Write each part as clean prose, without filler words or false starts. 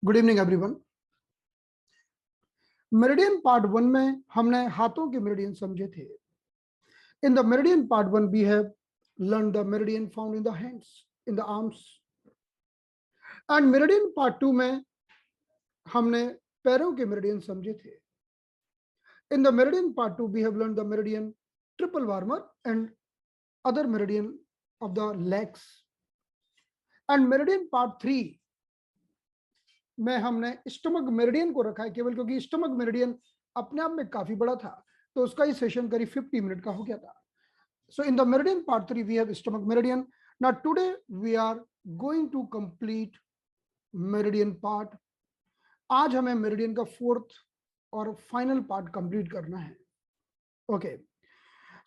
Good evening everyone. Meridian part one में हमने हाथों के मेरिडियन समझे थे। In the meridian part one we have learn the meridian found in the hands, in the arms. And meridian part two में हमने पैरों के मेरिडियन समझे थे। In the meridian part two we have learn the meridian triple warmer and other meridian of the legs. And meridian part three में हमने stomach meridian को रखा है, केवल क्योंकि स्टमक मेरिडियन अपने आप में काफी बड़ा था, तो उसका ही सेशन करीब 50 मिनट का हो गया था। So in the meridian part 3 we have stomach meridian. Now today we are going to complete meridian part. आज हमें मेरिडियन का फोर्थ और फाइनल पार्ट कंप्लीट करना है। Okay.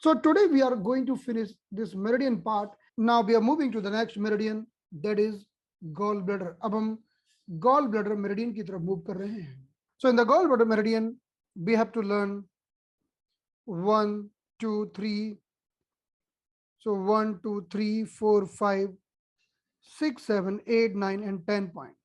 So today we are going to finish this meridian part. Now we are moving to the next meridian, that is gallbladder. अब हम gallbladder meridian की तरफ मूव कर रहे हैं। So in the gallbladder meridian we have to learn 1, 2, 3. So 1, 2, 3, 4, 5, 6, 7, 8, 9 and 10 points.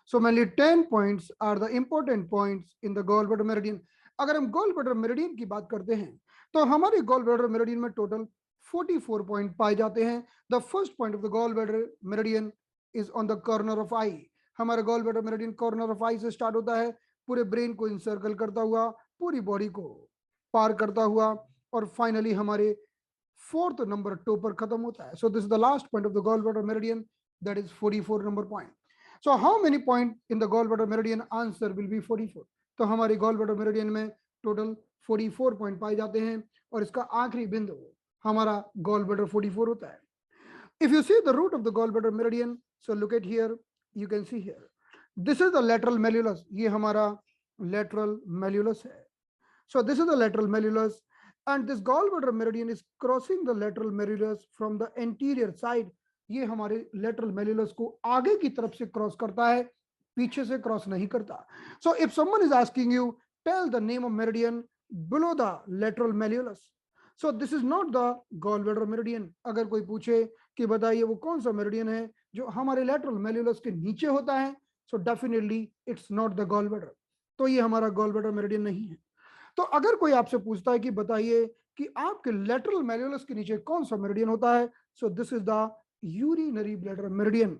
So mainly 10 points are the important points in the gallbladder meridian. अगर हम gallbladder meridian की बात करते हैं तो हमारे gallbladder meridian में टोटल 44 पॉइंट पाए जाते हैं। The first point of the gallbladder meridian is on the corner of eye. हमारा gallbladder meridian corner of eye से स्टार्ट होता है, पूरे ब्रेन को इंसर्कल करता हुआ पूरी बॉडी को पार करता हुआ और फाइनली हमारे फोर्थ नंबर टो पर खत्म होता है। So this is the last point of the gallbladder meridian, that is 44 number point. So how many point in the gallbladder meridian? Answer will be 44। तो हमारे गॉलब्लैडर मेरिडियन में total 44 point पाए जाते हैं और इसका आखिरी बिंदु हमारा गॉलब्लैडर 44 होता है। If you see the root of the gallbladder meridian, so look at here, you can see here, this is the lateral malleolus. ये हमारा लेटरल मेल्यूलस है। So this is the lateral malleolus and this gallbladder meridian is crossing the lateral meridus from the anterior side. ये हमारे lateral meridus को आगे की तरफ से क्रॉस करता है, पीछे से क्रॉस नहीं करता। So if someone is asking you, tell the name of meridian below the lateral meridus. So this is not the gallbladder meridian. अगर कोई पूछे कि बताइए वो कौन सा मेरिडियन है जो हमारे lateral meridus के नीचे होता है, so definitely it's not the gallbladder. तो ये हमारा gallbladder meridian नहीं है। तो अगर कोई आपसे पूछता है कि बताइए कि आपके लेटरल मेल्यूलस के नीचे कौन सा मेरिडियन होता है, so this is the urinary bladder meridian,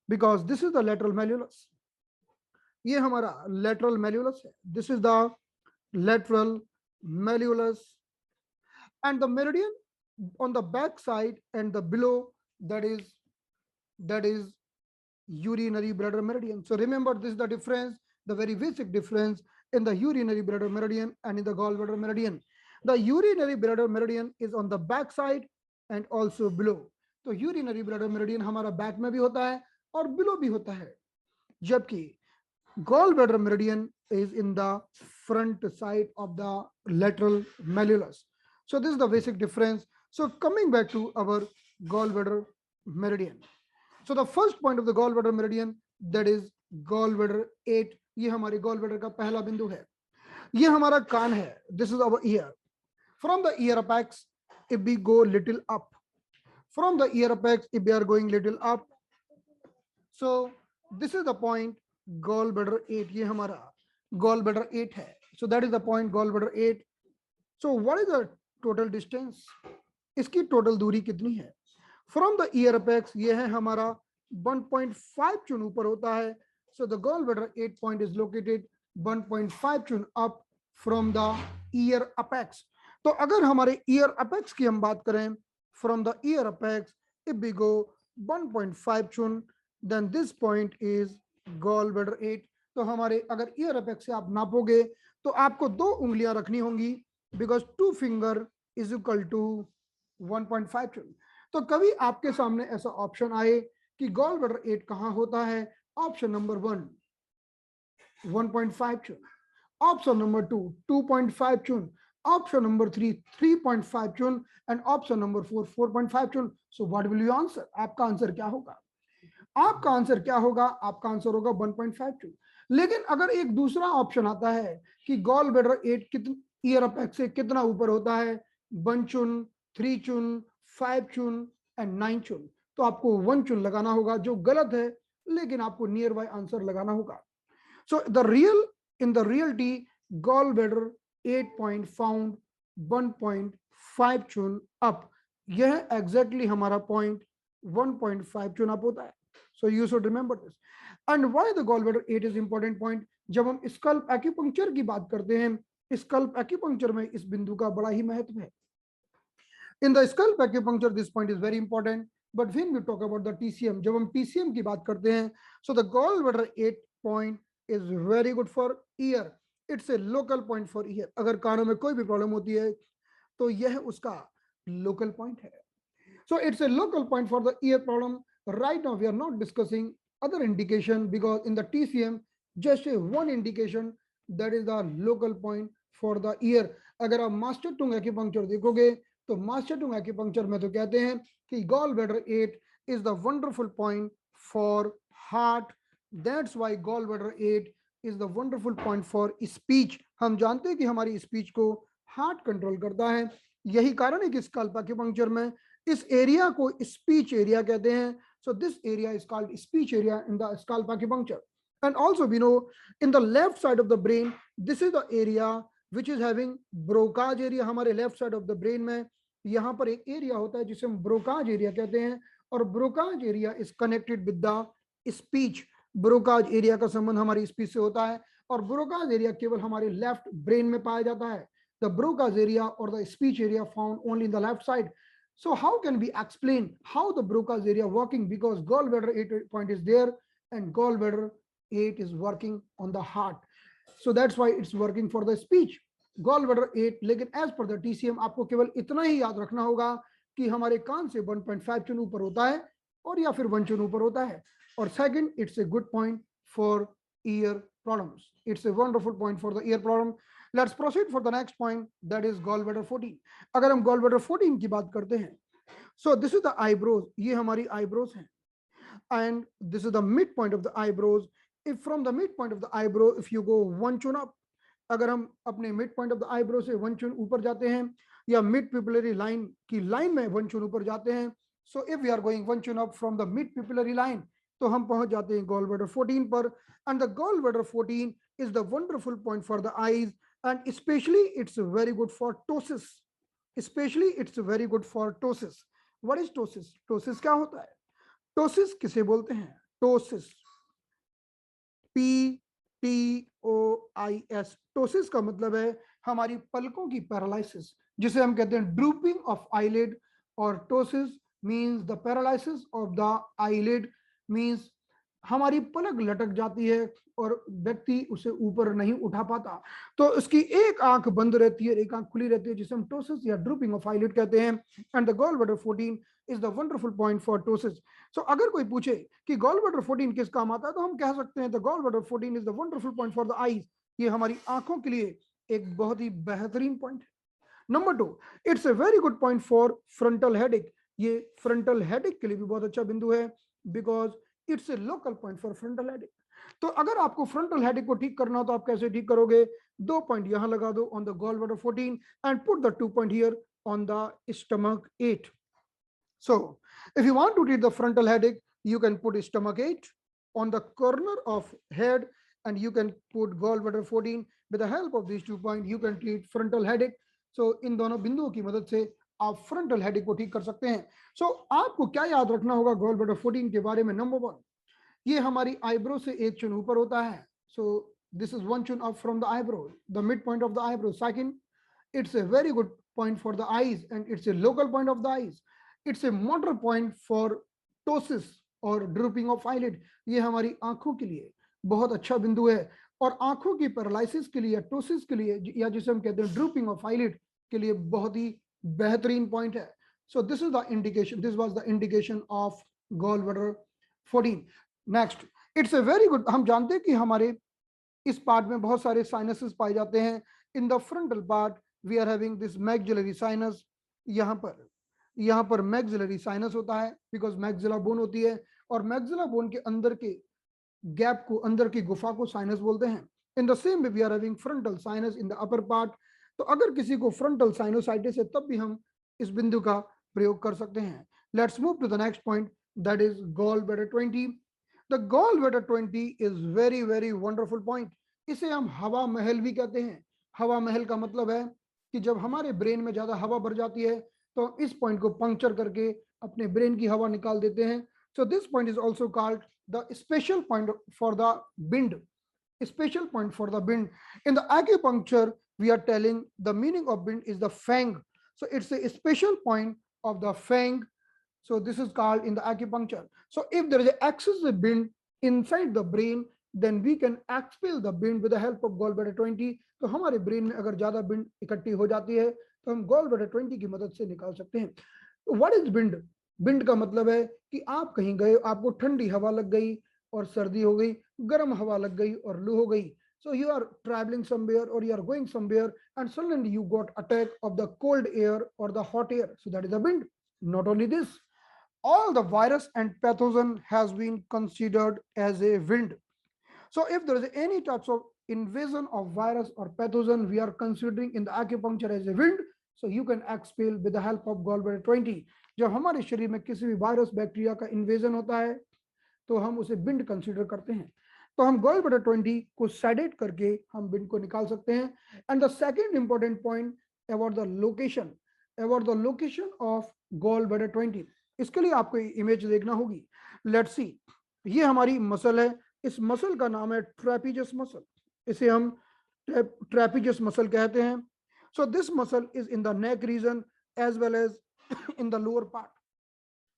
because this is the lateral malleolus. ये हमारा लेटरल मेल्यूलस है, this is the lateral malleolus and the meridian on the back side and the below, that is urinary bladder meridian. So remember, this is the difference, the very basic difference in the urinary bladder meridian and in the gallbladder meridian. The urinary bladder meridian is on the back side and also below. तो urinary bladder meridian हमारा back में भी होता है और below भी होता है, जबकि gallbladder meridian is in the front side of the lateral malleolus. So this is the basic difference. So coming back to our gallbladder meridian. So the first point of the gallbladder meridian, that is gallbladder 8. ये हमारे gallbladder का पहला बिंदु है। ये हमारा कान है, this is our ear. From the ear apex, if we go little up, from the ear apex, if we are going little up, so this is the point gallbladder 8. ये हमारा gallbladder 8 है. So that is the point gallbladder 8. So what is the total distance? इसकी total दूरी कितनी है? From the ear apex, ये है हमारा 1.5 चुन ऊपर होता है. So the gallbladder 8 point is located 1.5 चुन up from the ear apex. तो अगर हमारे ear apex की हम बात करें, from the ear apex, if we go 1.5 चुन, then this point is gallbladder 8. तो हमारे अगर ear apex से आप नापोगे तो आपको 2 उंगलियां रखनी होंगी, because 2 finger is equal to 1.5 चुन. तो कभी आपके सामने ऐसा ऑप्शन आए कि गॉलब्लैडर 8 कहां होता है, ऑप्शन नंबर 1 1.5 चुन, ऑप्शन नंबर 2 2.5 चुन, ऑप्शन नंबर 3 3.5 चुन एंड ऑप्शन नंबर 4 4.5 चुन. So what will you answer? आपका आंसर क्या होगा? आपका आंसर क्या होगा? आपका आंसर होगा 1.5 चुन. लेकिन अगर एक दूसरा ऑप्शन आता है कि गॉलब्लैडर 8 कितने ईयर अपेक्स से कितना ऊपर होता है, 1 चुन, 3 चुन, 5 चुन एंड 9 चुन, तो आपको 1 चुन लगाना होगा, जो गलत है, लेकिन आपको नियर बाय आंसर लगाना होगा. So in the reality, gallbladder 8 point found 1.5 tune up. यह exactly हमारा point 1.5 tune up होता है. So you should remember this. And why the gallbladder 8 is important point? जब हम स्कल्प एक्यूपंक्चर की बात करते हैं, स्कल्प एक्यूपंक्चर में इस बिंदु का बड़ा ही महत्व है. In the scalp acupuncture, this point is very important. But when we talk about the TCM, जब हम TCM की बात करते हैं, so the gallbladder 8 point is very good for ear. It's a local point for ear. अगर कानों में कोई भी प्रॉब्लम होती है तो यह उसका local point है. So it's a local point for the ear problem. Right now we are not discussing other indication because in the TCM just a one indication, that is the local point for the ear. अगर आप master टंग acupuncture देखोगे तो master टंग acupuncture में तो कहते हैं कि gallbladder 8 is the wonderful point for heart. That's why gallbladder 8 is the wonderful point for speech. हम जानते हैं कि हमारी स्पीच को हार्ट कंट्रोल करता है. यही कारण है कि स्कल्प एक्यूपंक्चर में इस एरिया को स्पीच एरिया कहते हैं. So this area is called speech area in the scalp acupuncture. And also we know in the left side of the brain, this is the area which is having Broca's area. हमारे left side of the brain में यहाँ पर एक area होता है जिसे हम Broca's area कहते हैं, और Broca's area is connected with the speech. Broca's area का संबंध हमारी स्पीच से होता है, और Broca's area केवल हमारे लेफ्ट ब्रेन में पाया जाता है. The Broca's area or the speech area found only in the left side. So how can we explain how the Broca's area working? Because gallbladder 8 point is there and gallbladder 8 is working on the heart. So that's why it's working for the speech. Gallbladder 8, लेकिन as per the TCM आपको केवल इतना ही याद रखना होगा कि हमारे कान से 1.5 चुन ऊपर होता है और या फिर 1 चुन ऊपर होता है. और second, it's a good point for ear problems. It's a wonderful point for the ear problem. Let's proceed for the next point, that is gallbladder 14. अगर हम gallbladder 14 की बात करते हैं, so this is the eyebrows. ये हमारी eyebrows हैं, and this is the midpoint of the eyebrows. If from the midpoint of the eyebrow, if you go 1 tune up, अगर हम अपने midpoint of the eyebrow से 1 tune ऊपर जाते हैं या mid pupillary line की line में 1 tune ऊपर जाते हैं, so if we are going 1 tune up from the mid pupillary line, तो हम पहुंच जाते हैं gallbladder 14 पर. And the gallbladder 14 is the wonderful point for the eyes, and especially it's very good for ptosis. Especially it's very good for ptosis. What is ptosis? Ptosis क्या होता है? Ptosis किसे बोलते हैं? Ptosis, P T O I S. Ptosis का मतलब है हमारी पलकों की पैरालिसिस, जिसे हम कहते हैं drooping of eyelid, और ptosis means the paralysis of the eyelid, means हमारी पलक लटक जाती है और व्यक्ति उसे ऊपर नहीं उठा पाता, तो उसकी एक आंख बंद रहती है, एक आंख खुली रहती है, जिसे हम टोसिस या ड्रूपिंग ऑफ आईलिड कहते हैं. And the gallbladder 14 is the wonderful point for ptosis. So अगर कोई पूछे कि गॉलब्लैडर 14 किस काम आता है, तो हम कह सकते हैं the gallbladder 14 is the wonderful point for the eyes. ये हमारी आंखों के लिए एक बहुत ही बेहतरीन पॉइंट है. Number 2, it's a very good point for frontal headache. ये फ्रंटल हेडेक के लिए भी बहुत अच्छा बिंदु है, because it's a local point for frontal headache. तो अगर आपको फ्रंटल हेडेक को ठीक करना हो तो आप कैसे ठीक करोगे? 2 पॉइंट यहां लगा दो on the gallbladder 14 and put the 2 point here on the stomach 8. So if you want to treat the frontal headache, you can put stomach 8 on the corner of head, and you can put gallbladder 14. With the help of these 2 points, you can treat frontal headache. So इन दोनों बिंदुओं की मदद से आप frontal headache को ठीक कर सकते हैं. सो आपको क्या याद रखना होगा गॉलब्लैडर 14 के बारे में? नंबर 1, ये हमारी आईब्रो से 1 चुन ऊपर होता है. सो दिस इज 1 चुन up from the eyebrow, the mid point of the eyebrow. Second, it's a very good point for the eyes and it's a local point of the eyes. It's a motor point for ptosis और drooping of eyelid. ये हमारी आंखों के लिए बहुत अच्छा बिंदु है, और आंखों की पैरालिसिस के लिए, टोसिस के लिए, या जिसे हम कहते हैं ड्रूपिंग ऑफ आईलिड के लिए बहुत ही बेहतरीन पॉइंट है. So this is the indication, this was the indication of gallbladder 14. Next, it's a very good. हम जानते हैं कि हमारे इस पार्ट में बहुत सारे साइनसेस पाए जाते हैं. In the frontal part we are having this maxillary sinus. यहाँ पर मैक्सिलरी साइनस होता है बिकॉज मैक्सिला बोन होती है, और मैक्सिला बोन के अंदर के गैप को, अंदर की गुफा को साइनस बोलते हैं. In the same way we are having frontal sinus in the upper part. तो अगर किसी को फ्रंटल साइनोसाइटिस है तब भी हम इस बिंदु का प्रयोग कर सकते हैं. Let's move to the next point, that is gallbladder 20. The gallbladder 20 is very very wonderful point. इसे हम हवा महल भी कहते हैं। हवा महल का मतलब है कि जब हमारे ब्रेन में ज्यादा हवा भर जाती है तो इस पॉइंट को पंक्चर करके अपने ब्रेन की हवा निकाल देते हैं। So this point is also called the special point for the bind. Special point for the bind. In the acupuncture, we are telling the meaning of bind is the fang. So it's a special point of the fang. So this is called in the acupuncture. So if there is an excessive bind inside the brain, then we can expel the bind with the help of gallbladder 20. तो हमारे brain में अगर ज्यादा bind इकट्ठी हो जाती है तो हम gallbladder 20 की मदद से निकाल सकते हैं। What is bind? बिंड का मतलब है कि आप कहीं गए, आपको ठंडी हवा लग गई और सर्दी हो गई, गर्म हवा लग गई और लू हो गई। So you are traveling somewhere or you are going somewhere and suddenly you got attack of the cold air or the hot air. So that is a wind. Not only this, all the virus and pathogen has been considered as a wind. So if there is any types of invasion of virus or pathogen, we are considering in the acupuncture as a wind. So you can expel with the help of gallbladder 20. जब हमारे शरीर में किसी भी virus bacteria का invasion होता है तो हम उसे बिंड कंसीडर करते हैं। तो हम gallbladder 20 को सेडेट करके हम बिंड को निकाल सकते हैं। And the second important point about the location of gallbladder 20, इसके लिए आपको इमेज देखना होगी। लेट्स सी, ये हमारी मसल है। इस मसल का नाम है ट्रेपीजियस मसल। इसे हम ट्रेपीजियस मसल कहते हैं। So this muscle is in the neck region as well as in the lower part.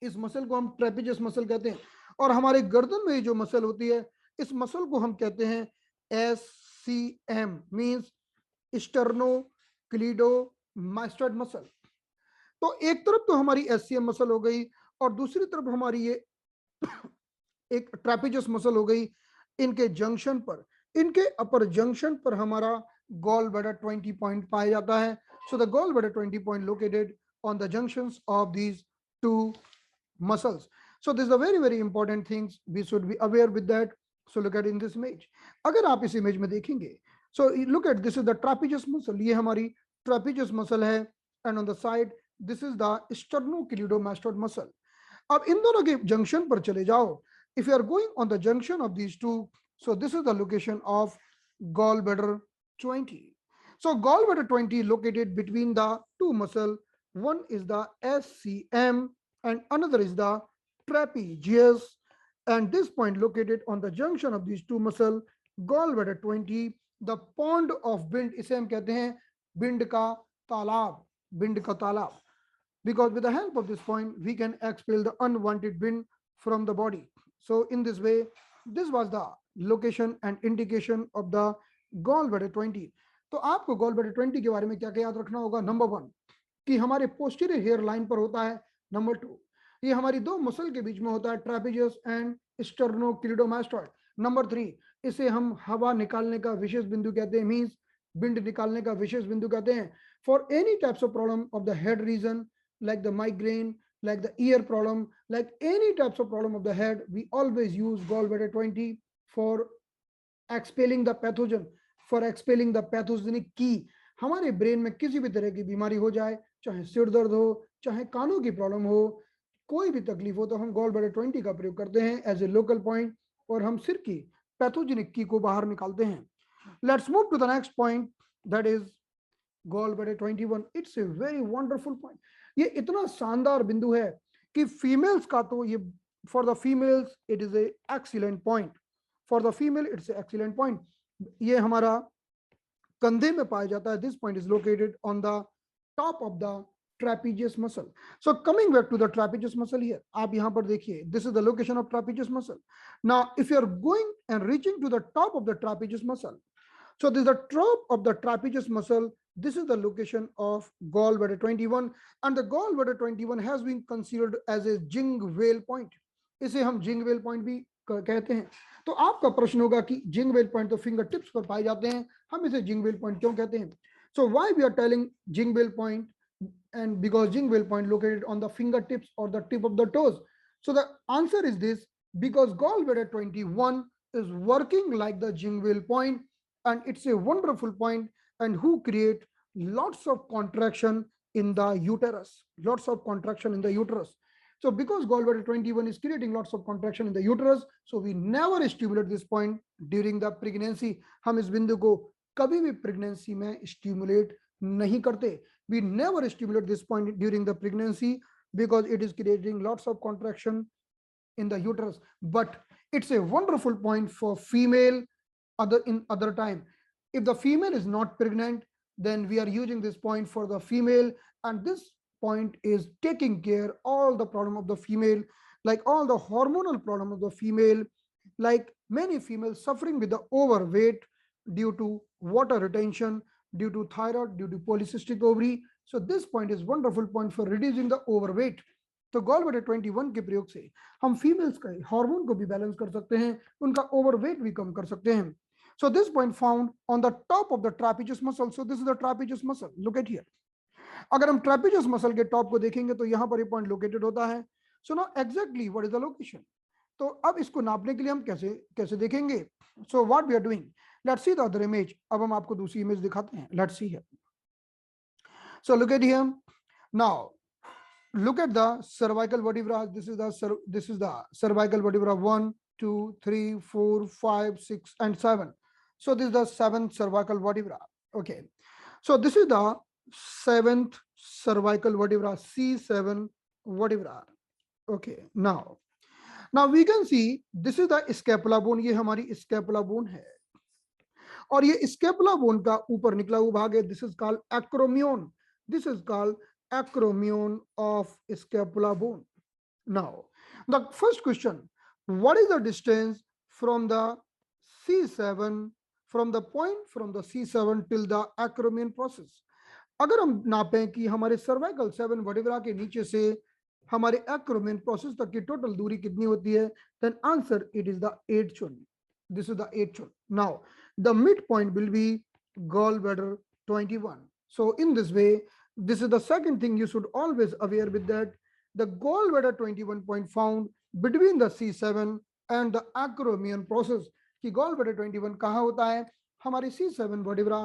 इस मसल को हम ट्रेपीजियस मसल कहते हैं। और हमारे गर्दन में जो मसल होती है, इस मसल को हम कहते हैं SCM, मींस स्टर्नोक्लीडोमास्टोइड मसल। तो एक तरफ तो हमारी SCM मसल हो गई और दूसरी तरफ हमारी ये एक ट्रेपीजियस मसल हो गई। इनके जंक्शन पर, इनके अपर जंक्शन पर हमारा gallbladder 20 पॉइंट पाया जाता है। So the gallbladder 20 point located on the junctions of these two muscles. So this is a very very important things we should be aware with that. So look at in this image. अगर आप इस image में देखेंगे, so look at this is the trapezius muscle. ये हमारी trapezius muscle है and on the side this is the sternocleidomastoid muscle. अब इन दोनों के जंक्शन पर चले जाओ। If you are going on the junction of these two, so this is the location of gallbladder 20. So gallbladder 20 located between the two muscle. One is the SCM and another is the trapezius, and this point located on the junction of these two muscle, gallbladder 20, the pond of bind, इसे हम कहते हैं bind का तालाब, bind का तालाब, because with the help of this point we can expel the unwanted bind from the body. So in this way, this was the location and indication of the gallbladder 20. तो आपको gallbladder 20 के बारे में क्या क्या याद रखना होगा? नंबर 1 कि हमारे पोस्टीरियर हेयर लाइन पर होता है। नंबर 2, ये हमारी दो मसल के बीच में होता है, ट्रेपीजियस एंड स्टर्नोक्लीडोमास्टोइड। नंबर 3, इसे हम हवा निकालने का विशेष बिंदु कहते हैं, मींस बिंड निकालने का विशेष बिंदु कहते हैं। For any types of problem of the head region, like the migraine, like the ear problem, like any types of problem of the head, we always use gallbladder 20 for expelling the pathogen, for expelling the pathogenic key। हमारे brain में किसी भी तरह की बीमारी हो जाए, चाहे सिर दर्द हो, चाहे कानों की प्रॉब्लम हो, कोई भी तकलीफ हो, तो हम gallbladder 20 का प्रयोग करते हैं एज ए लोकल पॉइंट और हम सिर की पैथोजेनिक की को बाहर निकालते हैं। Let's move to the next point, that is gallbladder 21. It's a very wonderful point. ये इतना शानदार बिंदु है कि फीमेल्स का तो ये, for the females it is a excellent point, for the female it's excellent point. ये हमारा कंधे में पाया जाता है। This point is located on the top of the trapezius muscle. So coming back to the trapezius muscle here, आप यहाँ पर देखिए, this is the location of trapezius muscle. Now if you are going and reaching to the top of the trapezius muscle, so this is the top of the trapezius muscle, this is the location of gallbladder 21, and the gallbladder 21 has been considered as a Jing-Weil point. इसे हम Jing-Weil point भी कहते हैं। तो आपका प्रश्न होगा कि Jing-Weil point तो फिंगर टिप्स पर पाए जाते हैं, हम इसे Jing-Weil point क्यों कहते हैं? So why we are telling Jing-Weil point? And because Jing-Weil point located on the fingertips or the tip of the toes. So the answer is this, because gallbladder 21 is working like the Jing-Weil point, and it's a wonderful point, and who create lots of contraction in the uterus, lots of contraction in the uterus. So because gallbladder 21 is creating lots of contraction in the uterus, so we never stimulate this point during the pregnancy. हम इस बिंदु को कभी भी pregnancy में stimulate नहीं करते. We never stimulate this point during the pregnancy because it is creating lots of contraction in the uterus. But it's a wonderful point for female in other time. If the female is not pregnant, then we are using this point for the female, and this point is taking care all the problem of the female, like all the hormonal problem of the female, like many females suffering with the overweight due to water retention, due to thyroid, due to polycystic ovary. So this point is wonderful point for reducing the overweight. तो gall bladder 21 के प्रयोग से हम females का hormone को भी balance कर सकते हैं, उनका ओवरवेट भी कम कर सकते हैं. So this point found on the top of the trapezius muscle. So this is the trapezius muscle. Look at here. अगर हम trapezius muscle के टॉप को देखेंगे तो यहाँ पर ये पॉइंट लोकेटेड होता है. So now exactly what is the location? तो अब इसको नापने के लिए हम कैसे देखेंगे? So what we are doing? Let's see the other image. अब हम आपको दूसरी इमेज दिखाते हैं. Let's see here. So look at here. Now look at the cervical vertebra. This is the cervical vertebra 1, 2, 3, 4, 5, 6, and 7. So this is the 7th cervical vertebra. Okay. So this is the 7th cervical vertebra, C7 vertebra. Okay. Now we can see this is the scapula bone. ये हमारी scapula bone है. और ये scapula bone का ऊपर निकला हुआ भाग है. This is called acromion. This is called acromion of scapula bone. Now, the first question, what is the distance from the C7, from the point from the C7 till the acromion process? अगर हम नापें कि हमारे cervical 7 vertebra के नीचे से हमारे acromion process तक की टोटल दूरी कितनी होती है, then answer it is the 8th one. This is the 8th one. Now, the midpoint will be gallbladder 21. So in this way, this is the second thing you should always aware with that. The gallbladder 21 point found between the C7 and the acromion process. कि gallbladder 21 कहाँ होता है? हमारे C7 vertebra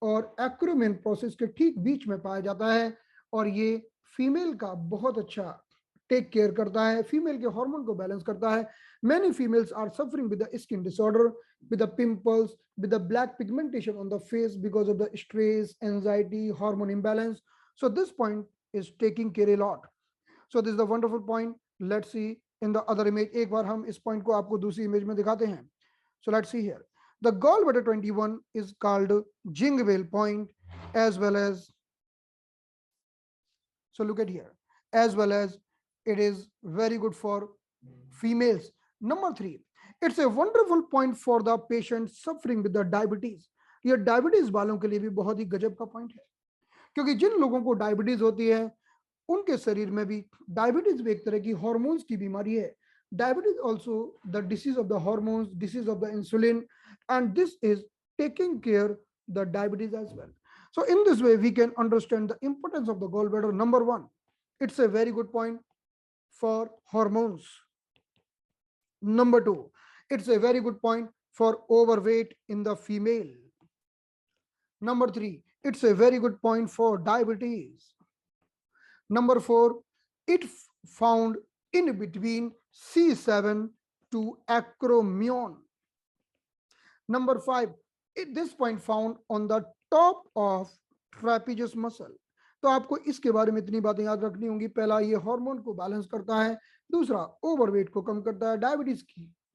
और acromion process के ठीक बीच में पाया जाता है. और ये फीमेल का बहुत अच्छा टेक केयर करता है, फीमेल के हार्मोन को बैलेंस करता है. Many females are suffering with the skin disorder, with the pimples, with the black pigmentation on the face because of the stress, anxiety, hormone imbalance. So this point is taking care a lot. So this is the wonderful point. Let's see in the other image. एक बार हम इस point को आपको दूसरी image में दिखाते हैं. So let's see here. The gallbladder 21 is called Jingwell point, as well as, so look at here, as well as it is very good for females. Number 3, it's a wonderful point for the patient suffering with the diabetes. ये diabetes वालों के लिए भी बहुत ही गजब का point है, क्योंकि जिन लोगों को डायबिटीज होती है उनके शरीर में भी, डायबिटीज भी एक तरह की हार्मोन्स की बीमारी है. Diabetes also the disease of the hormones, disease of the insulin, and this is taking care the diabetes as well. So in this way we can understand the importance of the gallbladder. Number 1, it's a very good point for hormones. Number 2, it's a very good point for overweight in the female. Number 3, it's a very good point for diabetes. Number 4, it found in between C7 to acromion. Number 5, this point found on the top of trapezius muscle. तो आपको इसके बारे में इतनी बातें याद रखनी होंगी. पहला, ये हार्मोन को बैलेंस करता है. दूसरा, ओवरवेट को कम करता है, डायबिटीज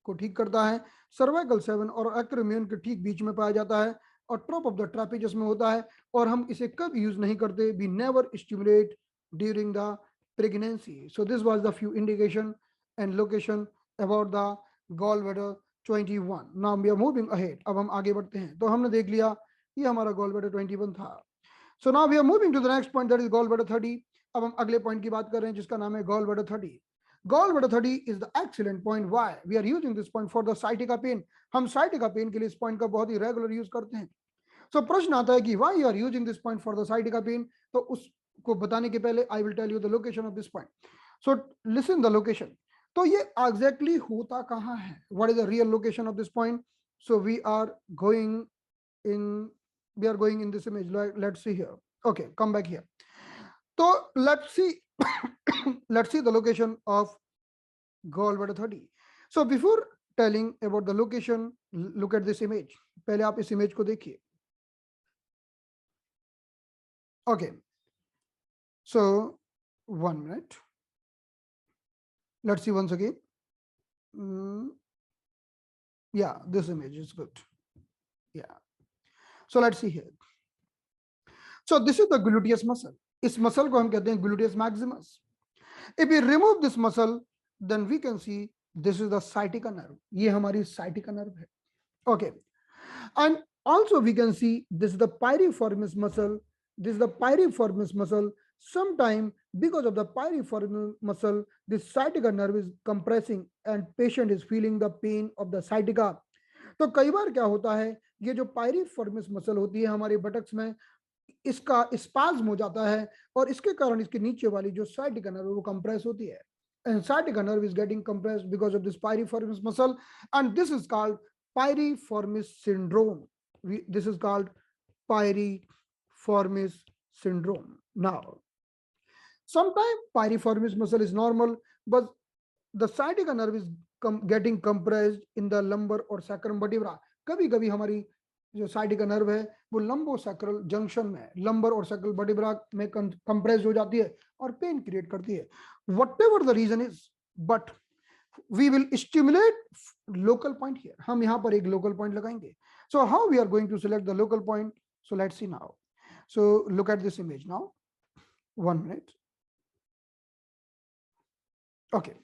को ठीक करता है. सर्वाइकल 7 और एक्रोमियन के ठीक बीच में पाया जाता है और टॉप ऑफ द ट्रापेजियस में होता है. और हम इसे कब यूज नहीं करते? We never stimulate during the pregnancy. So this was the few indication and location about the gallbladder 21. Now we are moving ahead. अब हम आगे बढ़ते हैं. तो हमने देख लिया ये हमारा gallbladder 21 था. So now we are moving to the next point, that is gallbladder 30. अब हम अगले पॉइंट की बात कर रहे हैं जिसका नाम है gallbladder 30. Gallbladder 30 is the excellent point. Why? We are using this point for the sciatica pain. हम sciatica pain के लिए इस पॉइंट का बहुत ही रेगुलर यूज करते हैं. So प्रश्न आता है कि why you are using this point for the sciatica pain? तो उसको बताने के पहले I will tell you the location of this point. So listen the location. तो ये exactly होता कहाँ है? What is the real location of this point? So we are going in this image. Let's see here. Okay, come back here. So let's see, let's see the location of gallbladder 30. So before telling about the location, look at this image. पहले आप इस image को देखिए. Okay. So 1 minute. Let's see once again. Yeah, this image is good. Yeah. So let's see here. So this is the gluteus muscle. इस muscle को हम कहते हैं gluteus maximus. If we remove this muscle, then we can see this is the sciatica nerve. ये हमारी sciatica nerve है. Okay. And also we can see this is the piriformis muscle. This is the piriformis muscle. Sometime because of the piriformis muscle, this sciatica nerve is compressing and patient is feeling the pain of the sciatica. तो कई बार क्या होता है, ये जो piriformis muscle होती है हमारे बटक्स में, इसका स्पाज्म हो जाता है और इसके कारण इसके नीचे वाली जो sciatica nerve वो कंप्रेस होती है. And sciatica nerve is getting compressed because of this piriformis muscle, and this is called piriformis syndrome. This is called piriformis syndrome. Now, sometimes piriformis muscle is normal, but the sciatica nerve is getting compressed in the lumbar or sacrum vertebra. कभी कभी हमारी जो sciatica nerve है वो lumbosacral junction में, lumbar और sacral vertebra में compressed हो जाती है और pain create करती है. Whatever the reason is, but we will stimulate local point here. हम यहाँ पर एक local point लगाएंगे. So how we are going to select the local point? So let's see now. So look at this image now. 1 minute. Okay.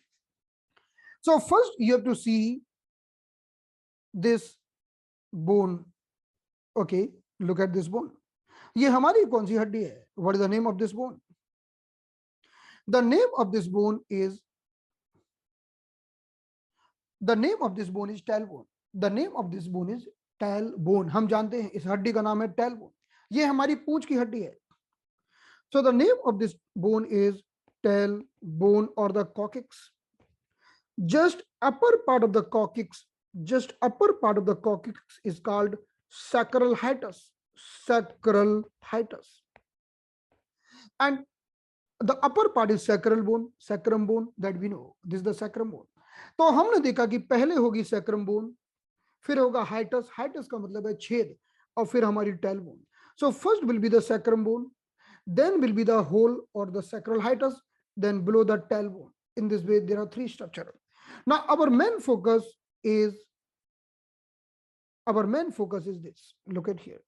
So first you have to see this bone. Okay, look at this bone. ये हमारी कौन सी हड्डी है? What is the name of this bone? The name of this bone is tailbone. The name of this bone is tailbone. हम जानते हैं इस हड्डी का नाम है tailbone. ये हमारी पूंछ की हड्डी है. So the name of this bone is tailbone or the coccyx. Just upper part of the coccyx is called sacral hiatus. And the upper part is sacrum bone that we know. This is the sacrum bone. तो हमने देखा कि पहले होगी sacrum bone, फिर होगा hiatus का मतलब है छेद, और फिर हमारी tailbone. So first will be the sacrum bone, then will be the hole or the sacral hiatus, then below the tailbone. In this way there are three structures. Now our main focus is this. Look at here.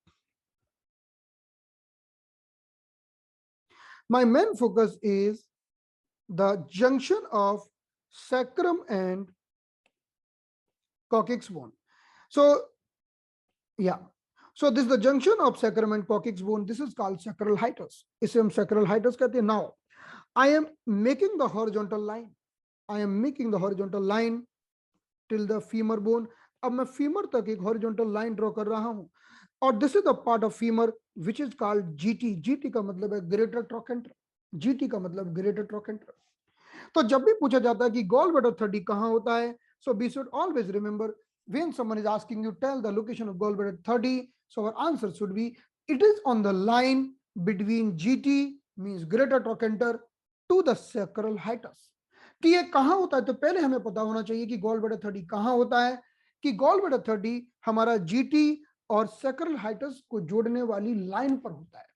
My main focus is the junction of sacrum and coccyx bone. So yeah, so this is the junction of sacrum and coccyx bone. This is called sacral hiatus. इसे हम sacral hiatus कहते हैं. Now I am making the horizontal line. Till the femur bone. अब मैं femur तक एक horizontal line draw कर रहा हूँ. और this is the part of femur which is called GT. GT का मतलब है greater trochanter. तो जब भी पूछा जाता है कि gallbladder 30 कहाँ होता है, so we should always remember when someone is asking you tell the location of gallbladder 30, so our answer should be it is on the line between GT means greater trochanter to the sacral hiatus. कि ये कहाँ होता है, तो पहले हमें पता होना चाहिए कि gallbladder 30 कहाँ होता है. कि gallbladder 30 हमारा GT और sacral hiatus को जोड़ने वाली लाइन पर होता है.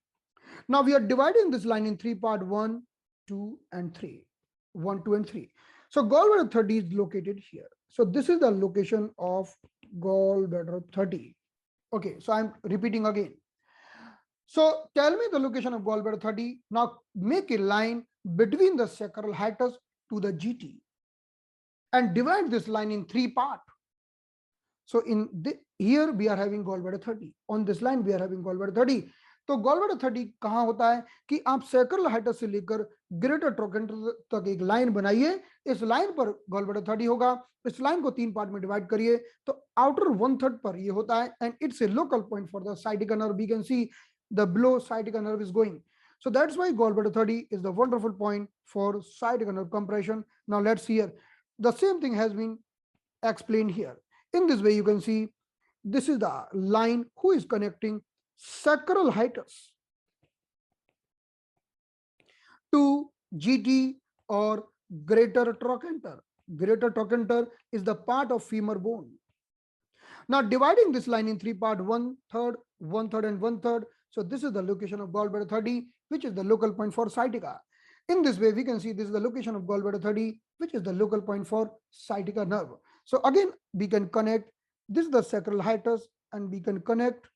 Now we are dividing this line in three parts, 1, 2 and 3. 1, 2 and 3. So gallbladder 30 is located here. So this is the location of gallbladder 30. Okay, so I'm repeating again. So tell me the location of gallbladder 30. Now make a line between the sacral hiatus to the GT and divide this line in three parts. So here we are having gallbladder 30. On this line we are having gallbladder 30. तो gallbladder 30 कहाँ होता है कि आप sacral hiatus से लेकर greater trochanter तक एक लाइन बनाइए. इस लाइन पर gallbladder 30 होगा. इस लाइन को तीन पार्ट में डिवाइड करिए तो outer 1/3 पर ये होता है, and it's a local point for the sciatica nerve. We can see the below sciatica nerve is going. So that's why gallbladder 30 is the wonderful point for sciatica nerve compression. Now let's see here. The same thing has been explained here. In this way you can see this is the line who is connecting sacral hiatus to GT or greater trochanter. Greater trochanter is the part of femur bone. Now dividing this line in three parts, one third, and one third. So this is the location of gallbladder 30, which is the local point for sciatica. In this way, we can see this is the location of gallbladder 30, which is the local point for sciatica nerve. So again, we can connect, this is the sacral hiatus, and we can connect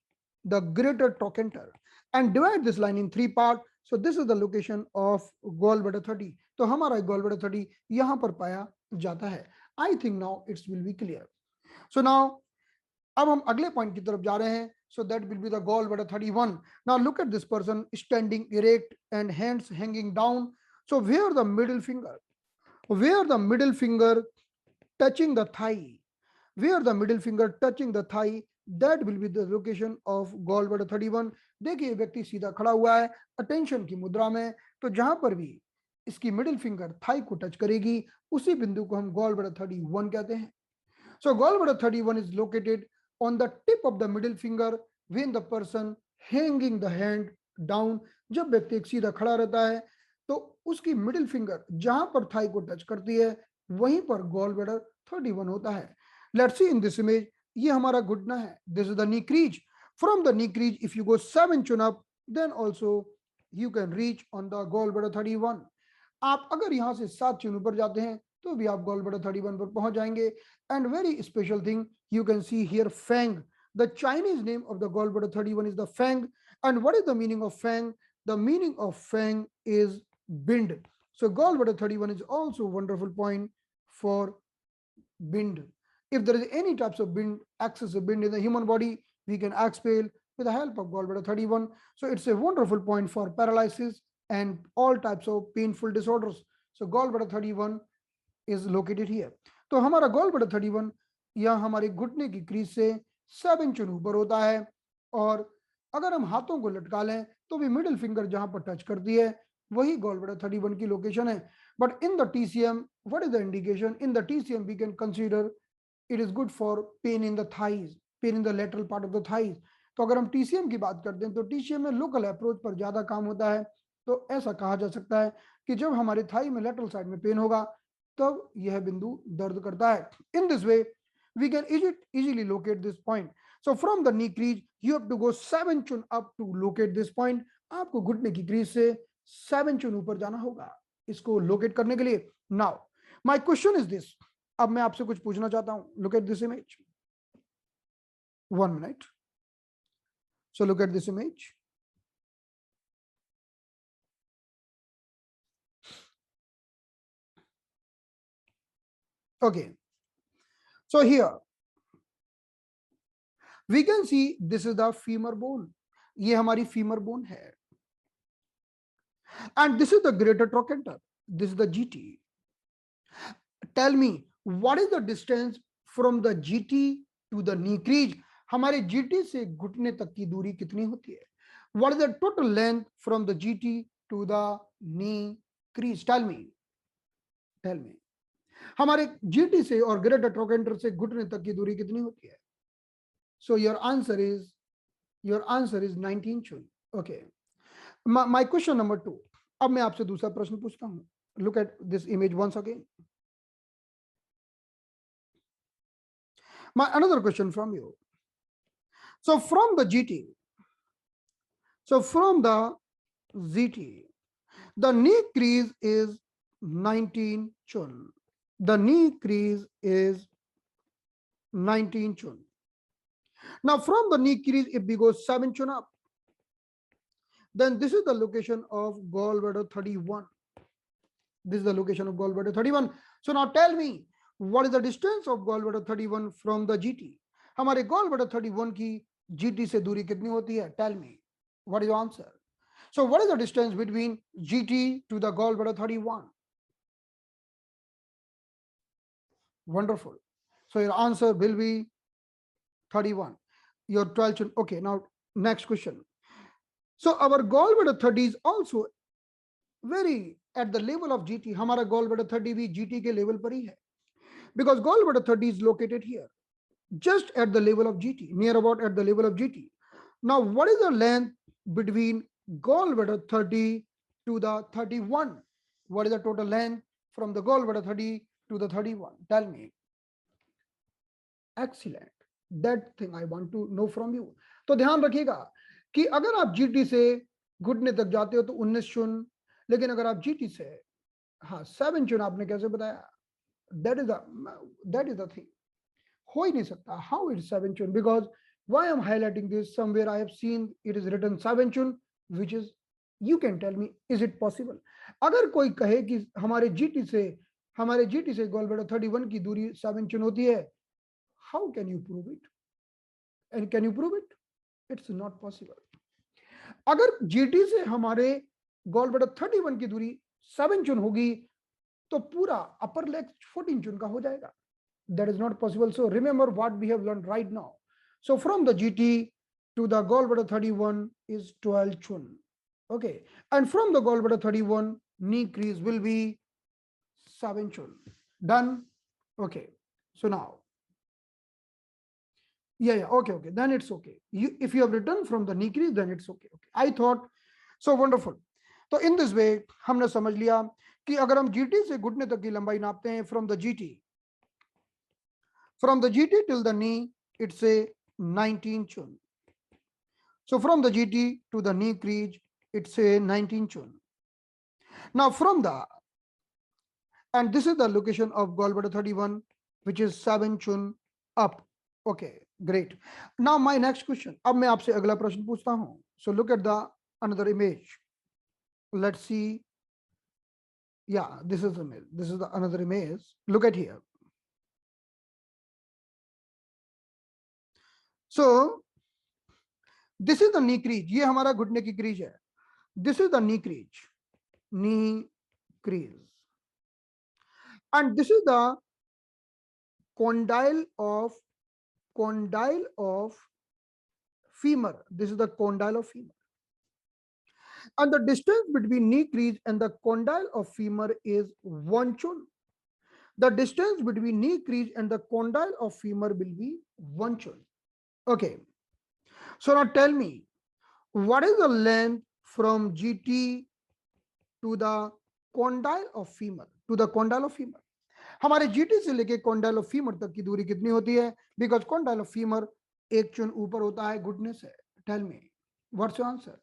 the greater trochanter and divide this line in three parts. So this is the location of gallbladder 30. तो हमारा gallbladder 30 यहाँ पर पाया जाता है. I think now it will be clear. So now अब हम अगले पॉइंट की तरफ जा रहे हैं. So that will be the gallbladder 31. Now look at this person standing erect and hands hanging down. So where the middle finger touching the thigh, that will be the location of gallbladder 31. देखिए व्यक्ति सीधा खड़ा हुआ है attention की मुद्रा में, तो जहां पर भी इसकी मिडिल फिंगर थाई को टच करेगी उसी बिंदु को हम gallbladder 31 कहते हैं. So gallbladder 31 is located on the tip of the middle finger when the person hanging the hand down. जब व्यक्ति एक सीधा खड़ा रहता है तो उसकी मिडिल फिंगर जहां पर थाई को टच करती है वहीं पर gallbladder 31 होता है. Let's see in this image. ये हमारा घुटना है. This is the knee crease. From the knee crease, if you go 7 chin up, then also you can reach on the gallbladder 31. आप अगर यहाँ से 7 chin ऊपर जाते हैं तो भी आप gallbladder 31 पर पहुंच जाएंगे. And very special thing, you can see here Fang. The Chinese name of the gallbladder 31 is the Fang. And what is the meaning of Fang? The meaning of Fang is bind. So gallbladder 31 is also a wonderful point for bind. If there is any types of bind, excessive bind in the human body, we can expel with the help of gallbladder 31. So it's a wonderful point for paralysis and all types of painful disorders. So gallbladder 31 is located here. तो हमारा gallbladder 31 यह हमारे घुटने की crease से 7 inch ऊपर होता है, और अगर हम हाथों को लटका लें तो भी मिडिल फिंगर जहां पर टच करती है वही gallbladder 31 की लोकेशन है. But in the TCM, what is the indication? In the TCM we can consider it is good for pain in the thighs, pain in the lateral part of the thighs. तो अगर हम TCM की बात करते हैं तो TCM में local approach पर ज्यादा काम होता है. तो ऐसा कहा जा सकता है कि जब हमारे थाई में लेटरल साइड में पेन होगा तब यह बिंदु दर्द करता है. In this way we can easily locate this point. So from the knee crease you have to go 7 chin up to locate this point. आपको घुटने की क्रीज से 7 chin ऊपर जाना होगा इसको लोकेट करने के लिए. Now my question is this. अब मैं आपसे कुछ पूछना चाहता हूं. Look at this image. 1 minute. So look at this image. Okay. So here we can see this is the femur bone. ये हमारी femur bone है. And this is the greater trochanter. This is the GT. Tell me, what is the distance from the GT to the knee crease? हमारे GT से घुटने तक की दूरी कितनी होती है? What is the total length from the GT to the knee crease? Tell me. हमारे GT से और greater trochanter से घुटने तक की दूरी कितनी होती है? So your answer is 19 chin. Okay. My question number 2. अब मैं आपसे दूसरा प्रश्न पूछता हूं. Look at this image once again. My another question from you. So from the GT, the knee crease is 19 chin. The knee crease is 19 chin. Now from the knee crease, if we go 7 chin up, then this is the location of gallbladder 31. This is the location of gallbladder 31. So now tell me, what is the distance of gallbladder 31 from the GT? हमारे gallbladder 31 की GT से दूरी कितनी होती है? Tell me. What is your answer? So what is the distance between GT to the gallbladder 31? Wonderful. So your answer will be 31. Your 12 chin. Okay, now next question. So our gallbladder 30 is also very at the level of GT. हमारा gallbladder 30 भी GT के level पर ही है. Because gallbladder 30 is located here, just at the level of GT, near about at the level of GT. Now, what is the length between gallbladder 30 to the 31? What is the total length from the gallbladder 30 to the 31? Tell me. Excellent. That thing I want to know from you. तो ध्यान रखिएगा कि अगर आप GT से घुटने तक जाते हो तो 19 चुन, लेकिन अगर आप जीटी से हाँ 7 चुन आपने कैसे बताया? That is the thing. हो ही नहीं सकता. How it's 7 chun? Because why I'm highlighting this? Somewhere I have seen it is written 7 chun, which is, you can tell me, is it possible? अगर कोई कहे कि हमारे जीटी से गॉलब्लैडर 31 की दूरी 7 chun होती है, how can you prove it? And can you prove it? It's not possible. अगर जीटी से हमारे गॉलब्लैडर 31 की दूरी 7 chun होगी, तो पूरा अपर लेग 14 chun का हो जाएगा. That is not possible. So remember what we have learned right now. So from the GT to the gallbladder 31 is 12 chun. Okay. And from the gallbladder 31, knee crease will be 7 chun. Done? Okay. So now, yeah, okay. Then it's okay. If you have written from the knee crease, then it's okay. I thought, so wonderful. So in this way, हमने समझ लिया कि अगर हम GT से घुटने तक की लंबाई नापते हैं from the GT till the knee, it's a 19 chun. So from the GT to the knee crease, it's a 19 chun. Now and this is the location of gallbladder 31, which is 7 chun up. Okay, great. Now my next question. अब मैं आपसे अगला प्रश्न पूछता हूं. So look at the another image. Let's see. Yeah, this is the another image. Look at here. So this is the knee crease. ये हमारा घुटने की क्रीज है. This is the knee crease. And this is the condyle of femur. This is the condyle of femur. And the distance between knee crease and the condyle of femur is 1 chun. The distance between knee crease and the condyle of femur will be 1 chun. Okay. So now tell me, what is the length from GT to the condyle of femur? हमारे GT से लेके condyle of femur तक की दूरी कितनी होती है? Because condyle of femur 1 chun ऊपर होता है घुटने से. Tell me, what's your answer?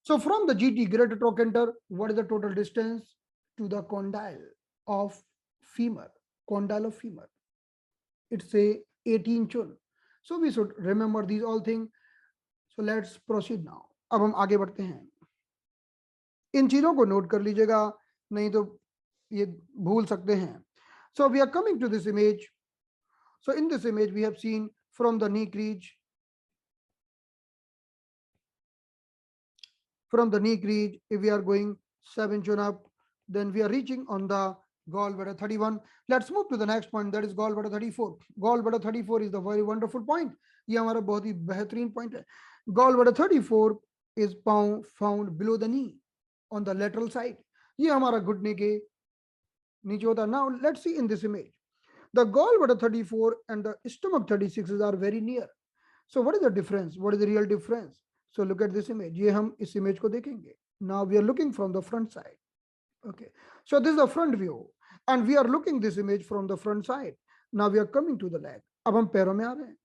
So from the GT greater trochanter, what is the total distance to the condyle of femur? It's a 18 chun. So we should remember these all things. So let's proceed now. अब हम आगे बढ़ते हैं. इन चीजों को note कर लीजिएगा, नहीं तो ये भूल सकते हैं. So we are coming to this image. So in this image we have seen from the knee crease. If we are going 7 chun up, then we are reaching on the gallbladder 31. Let's move to the next point, that is gallbladder 34. Gallbladder 34 is the very wonderful point. ये हमारा बहुत ही बेहतरीन point है. Gallbladder 34 is found below the knee on the lateral side. ये हमारा घुटने के नीचे होता है. Now let's see in this image. The gallbladder 34 and the stomach 36 are very near. So what is the difference? What is the real difference? So look at this image. ये हम इस image को देखेंगे. Now we are looking from the front side. Okay. So this is the front view. And we are looking this image from the front side. Now we are coming to the leg. अब हम पैरों में आ रहे हैं.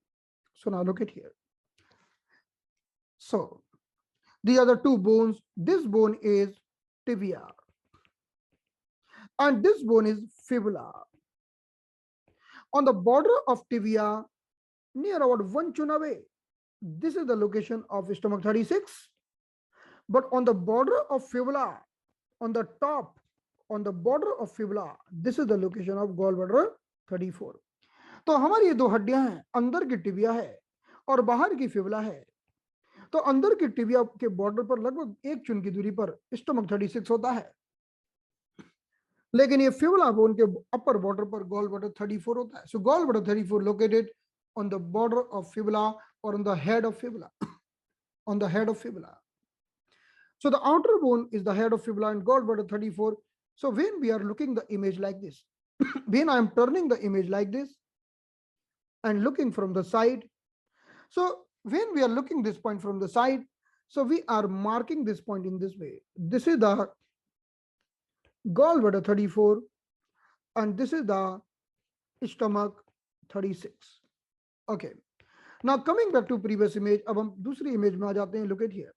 So now look at here. So these are the two bones. This bone is tibia. And this bone is fibula. On the border of tibia, near about 1 chun away, this is the location of stomach 36. But on the border of fibula, on the top, on the border of fibula, this is the location of gallbladder 34. तो हमारी ये दो हड्डियां हैं, अंदर की tibia है और बाहर की फिबुला है. तो अंदर की टिबिया के बॉर्डर पर लगभग 1 चुन की दूरी पर स्टमक 36 होता है, लेकिन ये फिबुला बोन के अपर बॉर्डर पर gallbladder 34 होता है. So gallbladder 34 located on the border of fibula or on the head of fibula. On the head of fibula. So the outer bone is the head of fibula and gallbladder 34. So when we are looking the image like this, when I am turning the image like this and looking from the side, so when we are looking this point from the side, So we are marking this point in this way. This is the gallbladder 34 and this is the stomach 36. Okay. Now coming back to previous image, अब हम दूसरी image में आ जाते हैं. Look at here.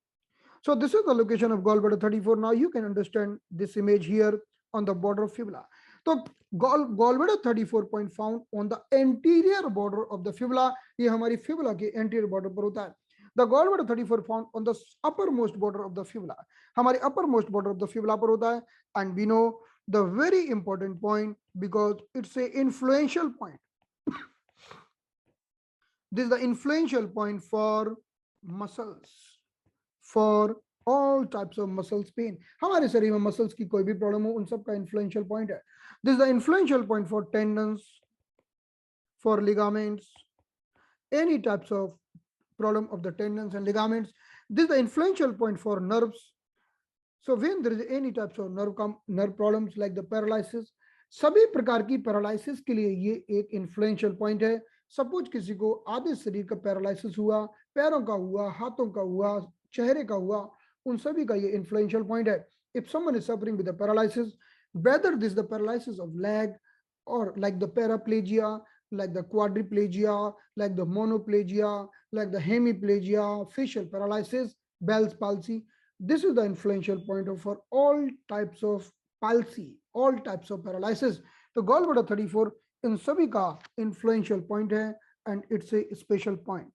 So this is the location of gallbladder 34. Now you can understand this image here on the border of fibula. So gallbladder 34 point found on the anterior border of the fibula. ये हमारी fibula के anterior border पर होता है. The gallbladder 34 found on the uppermost border of the fibula. हमारी uppermost border of the fibula पर होता है. And we know the very important point because it's a influential point. This is the influential point for muscles, for all types of muscles pain. हमारे शरीर में muscles की कोई भी problem हो, उन सब का influential point है. This is the influential point for tendons, for ligaments, any types of problem of the tendons and ligaments. This is the influential point for nerves. So when there is any types of nerve problems like the paralysis, सभी प्रकार की paralysis के लिए ये एक influential point है. Suppose किसी को आधे शरीर का पैरालिसिस हुआ, पैरों का हुआ, हाथों का हुआ, चेहरे का हुआ, उन सभी का ये इन्फ्लुएंशियल पॉइंट है. If someone is suffering with a paralysis, whether this is the paralysis of leg or like the paraplegia, like the quadriplegia, like the monoplegia, like the hemiplegia, facial paralysis, Bell's palsy, this is the influential point for all types of palsy, all types of paralysis. तो gallbladder 34 इन सभी का influential point है and it's a special point.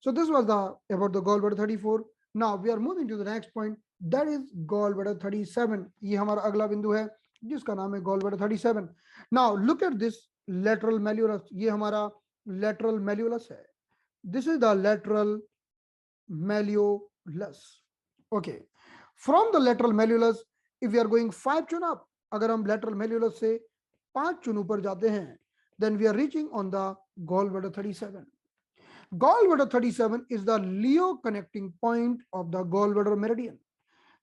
So this was about the gallbladder 34. Now we are moving to the next point, that is gallbladder 37. ये हमारा अगला बिंदु है जिसका नाम है gallbladder 37. Now look at this lateral malleolus. ये हमारा lateral malleolus है. This is the lateral malleolus. Okay. From the lateral malleolus, if we are going 5 chun up, अगर हम lateral malleolus से 5 चुन ऊपर जाते हैं, then we are reaching on the gallbladder 37. Gallbladder 37 is the Leo connecting point of the gallbladder meridian.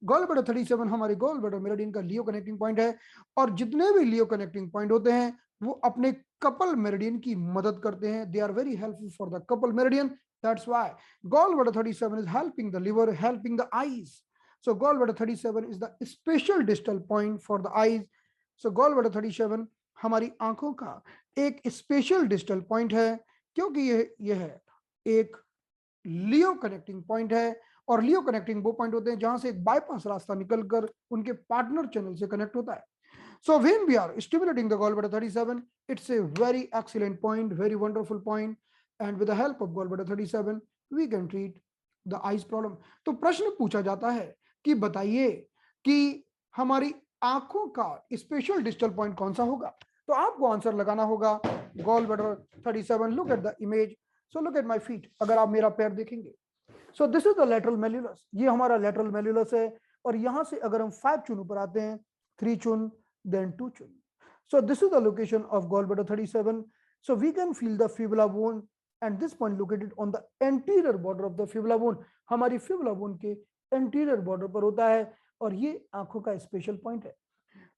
Gallbladder 37 हमारे gallbladder meridian का Leo connecting point है और जितने भी Leo connecting point होते हैं वो अपने couple meridian की मदद करते हैं. They are very helpful for the couple meridian. That's why gallbladder 37 is helping the liver, helping the eyes. So gallbladder 37 is the special distal point for the eyes. So gallbladder 37 हमारी आंखों का एक special distal point है क्योंकि ये है एक लियो connecting point है और लियो कनेक्टिंग वो पॉइंट होते हैं जहां से एक बाईपास रास्ता निकलकर उनके पार्टनर चैनल से कनेक्ट होता है. So when we are stimulating the gallbladder 37, it's a very excellent point, very wonderful point, and with the help of gallbladder 37 we can treat the eyes problem. तो प्रश्न पूछा जाता है कि बताइए कि हमारी आंखों का स्पेशल डिस्टल पॉइंट कौन सा होगा. तो आपको आंसर लगाना होगा gallbladder 37. Look at the image. So look at my feet. अगर आप मेरा पैर देखेंगे, so this is the lateral malleolus. ये हमारा lateral malleolus है और यहाँ से अगर हम 5 चुन ऊपर आते हैं, 3 चुन, then 2 चुन. So this is the location of gallbladder 37. So we can feel the fibula bone and this point located on the anterior border of the fibula bone. हमारी fibula bone के anterior border पर होता है और ये आंखों का स्पेशल पॉइंट है.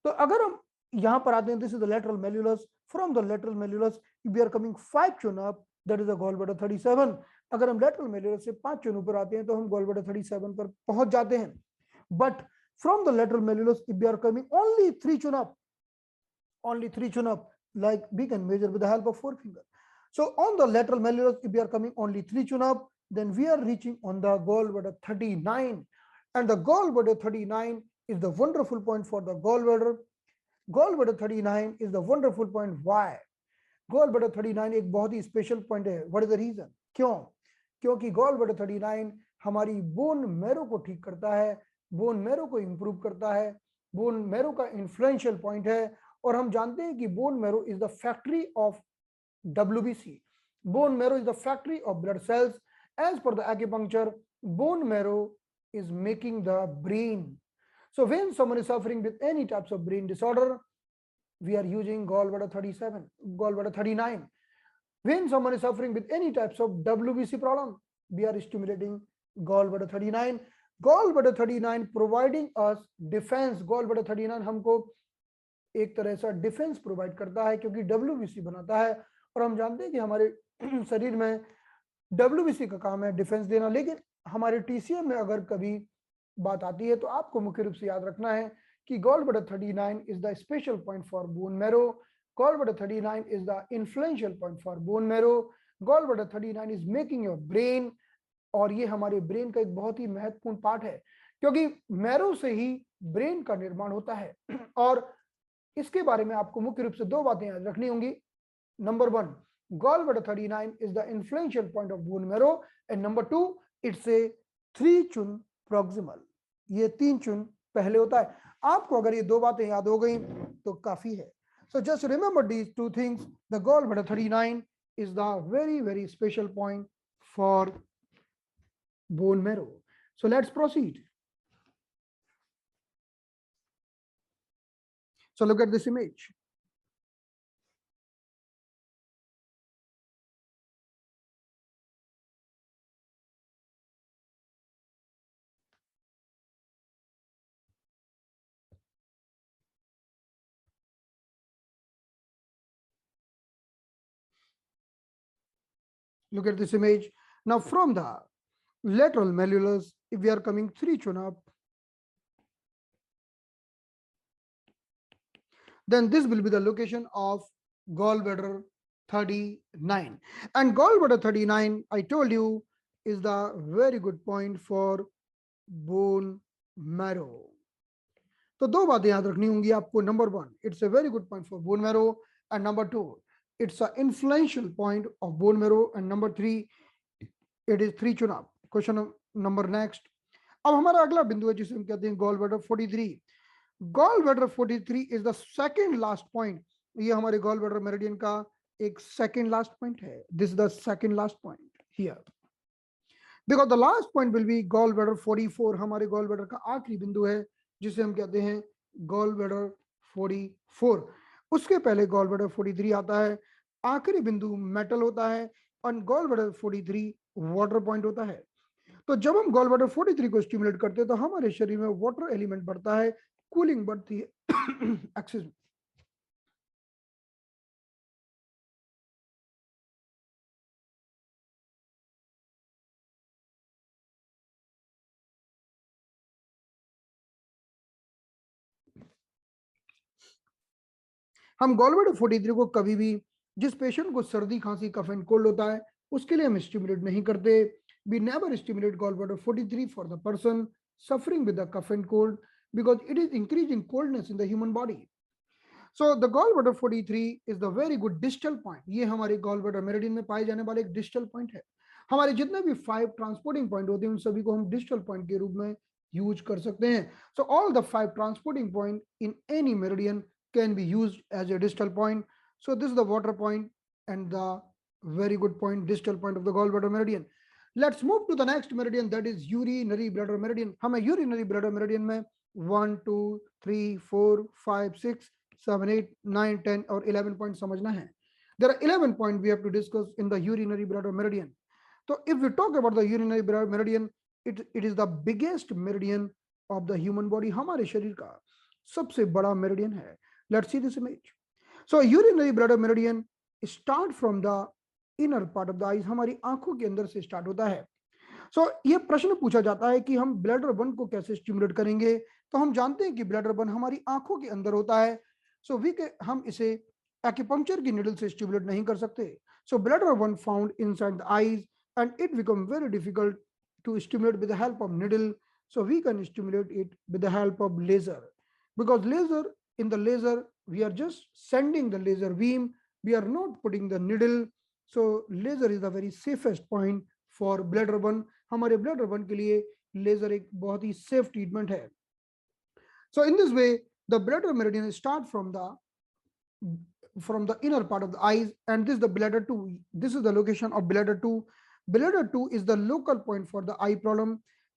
तो अगर हम यहाँ पर आते हैं, this is the lateral malleolus. From the lateral malleolus we are coming 5 chun up, that is the gallbladder 37. अगर हम lateral malleolus से 5 चुन ऊपर आते हैं तो हम gallbladder 37 पर पहुंच जाते हैं. But from the lateral malleolus if we are coming only 3 chun up, like we can measure with the help of 4 fingers. So on the lateral malleolus if we are coming only 3 chun up, then we are reaching on the gallbladder 39. And the gallbladder 39 is the wonderful point for the gallbladder. Gallbladder 39 is the wonderful point. Why? Gallbladder 39 एक बहुत ही special point है. What is the reason? क्यों? क्योंकि gallbladder 39 हमारी bone marrow को ठीक करता है, बोन मैरो को इंप्रूव करता है, बोन मैरो का इन्फ्लुएंशियल पॉइंट है और हम जानते हैं कि bone marrow is the factory of WBC. Bone marrow is the factory of blood cells. As per the acupuncture, bone marrow is making the brain. So when someone is suffering with any types of brain disorder, we are using gallbladder 37, gallbladder 39. When someone is suffering with any types of WBC problem, we are stimulating gallbladder 39. Gallbladder 39 providing us defense. Gallbladder 39 हमको एक तरह से defence provide करता है क्योंकि WBC बनाता है और हम जानते हैं कि हमारे शरीर में WBC का काम है डिफेंस देना, लेकिन हमारे टीसीएम में अगर कभी बात आती है तो आपको मुख्य रूप से याद रखना है कि gallbladder 39 is the special point for bone marrow, gallbladder 39 is the influential point for bone marrow, gallbladder 39 is making your brain, और ये हमारे ब्रेन का एक बहुत ही महत्वपूर्ण पार्ट है क्योंकि मैरो से ही ब्रेन का निर्माण होता है। और इसके बारे में आपको मुख्य रूप से दो बातें याद रखनी होंगी। Number one, gallbladder 39 is the influential point of bone marrow, and number two, it's a 3 चुन proximal, ये 3 चुन पहले होता है। आपको अगर ये दो बातें याद हो गई तो काफी है। So just remember these two things. The gallbladder 39 is the very special point for bone marrow. So let's proceed. So look at this image. Look at this image. Now from the lateral malleolus, if we are coming 3 chun up, then this will be the location of gallbladder 39. And gallbladder 39, I told you, is the very good point for bone marrow. तो दो बातें याद रखनी होंगी आपको। Number one, it's a very good point for bone marrow, and number two, it's a influential point of bone marrow, and number three, it is 3 चुनाव। Question number next. अब हमारा अगला बिंदु है जिसे हम कहते हैं gallbladder 43। Gallbladder 43 is the second last point. ये हमारे गॉल ब्लैडर मेरिडियन का एक सेकंड लास्ट पॉइंट है। This is the second last point here, because the last point will be gallbladder 44। हमारे गॉल ब्लैडर का आखिरी बिंदु है जिसे हम कहते हैं गॉल ब्लैडर 44। उसके पहले गॉल ब्लैडर 43 आता है, आखिरी बिंदु मेटल होता है, और गॉल ब्लैडर 43 वाटर पॉइंट होता है। तो जब हम गॉल ब्लैडर 43 को स्टिमुलेट करते हैं तो हमारे शरीर में वाटर एलिमेंट बढ़ता है, कूलिंग बढ़ती है। एक्सेस हम गॉल ब्लैडर 43 को कभी भी, जिस पेशेंट को सर्दी खांसी कफ एंड कोल्ड होता है उसके लिए हम स्टिमुलेट नहीं करते। We never stimulate gallbladder 43 for the person suffering with the cough and cold because it is increasing coldness in the human body. So the gallbladder 43 is the very good distal point. ये हमारे gallbladder meridian में पाए जाने वाले एक distal point है। हमारे जितने भी 5 ट्रांसपोर्टिंग पॉइंट होते हैं उन सभी को हम डिस्टल पॉइंट के रूप में यूज कर सकते हैं। So all the 5 transporting point in any meridian can be used as a distal point. So this is the water point and the very good point, distal point of the gallbladder meridian. Let's move to the next meridian, that is urinary bladder meridian. हमें urinary bladder meridian में 1 2 3 4 5 6 7 8 9 10 और 11 point समझना है। There are 11 points we have to discuss in the urinary bladder meridian. So if we talk about the urinary bladder meridian, it is the biggest meridian of the human body. हमारे शरीर का सबसे बड़ा meridian है। Let's see this image. So urinary bladder meridian start from the inner part of the eyes. हमारी आंखों के अंदर से स्टार्ट होता है। So ये प्रश्न पूछा जाता है कि हम ब्लैडर 1 को कैसे स्टिमुलेट करेंगे। तो हम जानते हैं कि ब्लैडर 1 हमारी आंखों के अंदर होता है। सो हम इसे एक्यूपंक्चर की निडल से स्टिमुलेट नहीं कर सकते। So bladder 1 found inside the eyes and it become very difficult to stimulate with the help of needle. So we can stimulate it with the help of laser, because in the laser we are just sending the laser beam, we are not putting the needle. So laser is the very safest point for bladder 1. हमारे bladder 1 के लिए laser एक बहुत ही safe treatment है। So in this way the bladder meridian start from the inner part of the eyes, and this is the bladder 2. This is the location of bladder 2. Bladder 2 is the local point for the eye problem.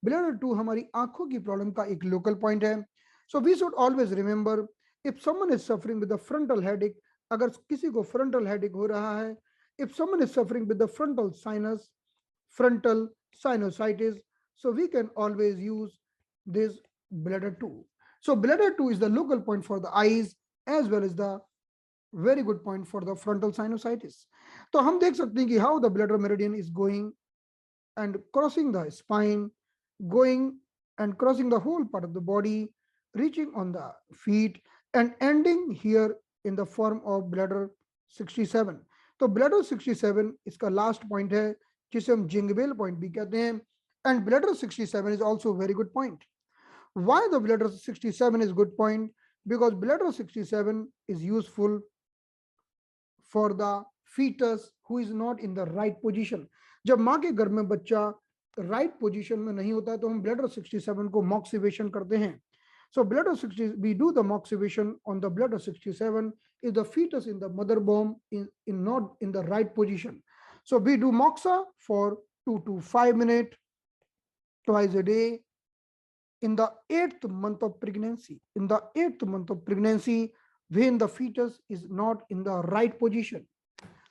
Bladder 2 हमारी आंखों की problem का एक local point है। So we should always remember, if someone is suffering with the frontal headache, अगर किसी को frontal headache हो रहा है, if someone is suffering with the frontal sinusitis, so we can always use this bladder 2. So bladder 2 is the local point for the eyes as well as the very good point for the frontal sinusitis. तो हम देख सकते हैं कि how the bladder meridian is going and crossing the spine, going and crossing the whole part of the body, reaching on the feet, and ending here in the form of bladder 67. तो bladder 67 इसका last point है जिसे हम जिंगबेल point भी कहते हैं, and bladder 67 is also a very good point. Why the bladder 67 is good point? Because bladder 67 is useful for the fetus who is not in the right position. जब माँ के गर्भ में बच्चा right position में नहीं होता है तो हम bladder 67 को moxibustion करते हैं. So bladder 60, we do the moxibustion on the bladder 67 if the fetus in the mother womb in not in the right position. So we do moxa for 2 to 5 minutes twice a day in the 8th month of pregnancy. In the 8th month of pregnancy, when the fetus is not in the right position.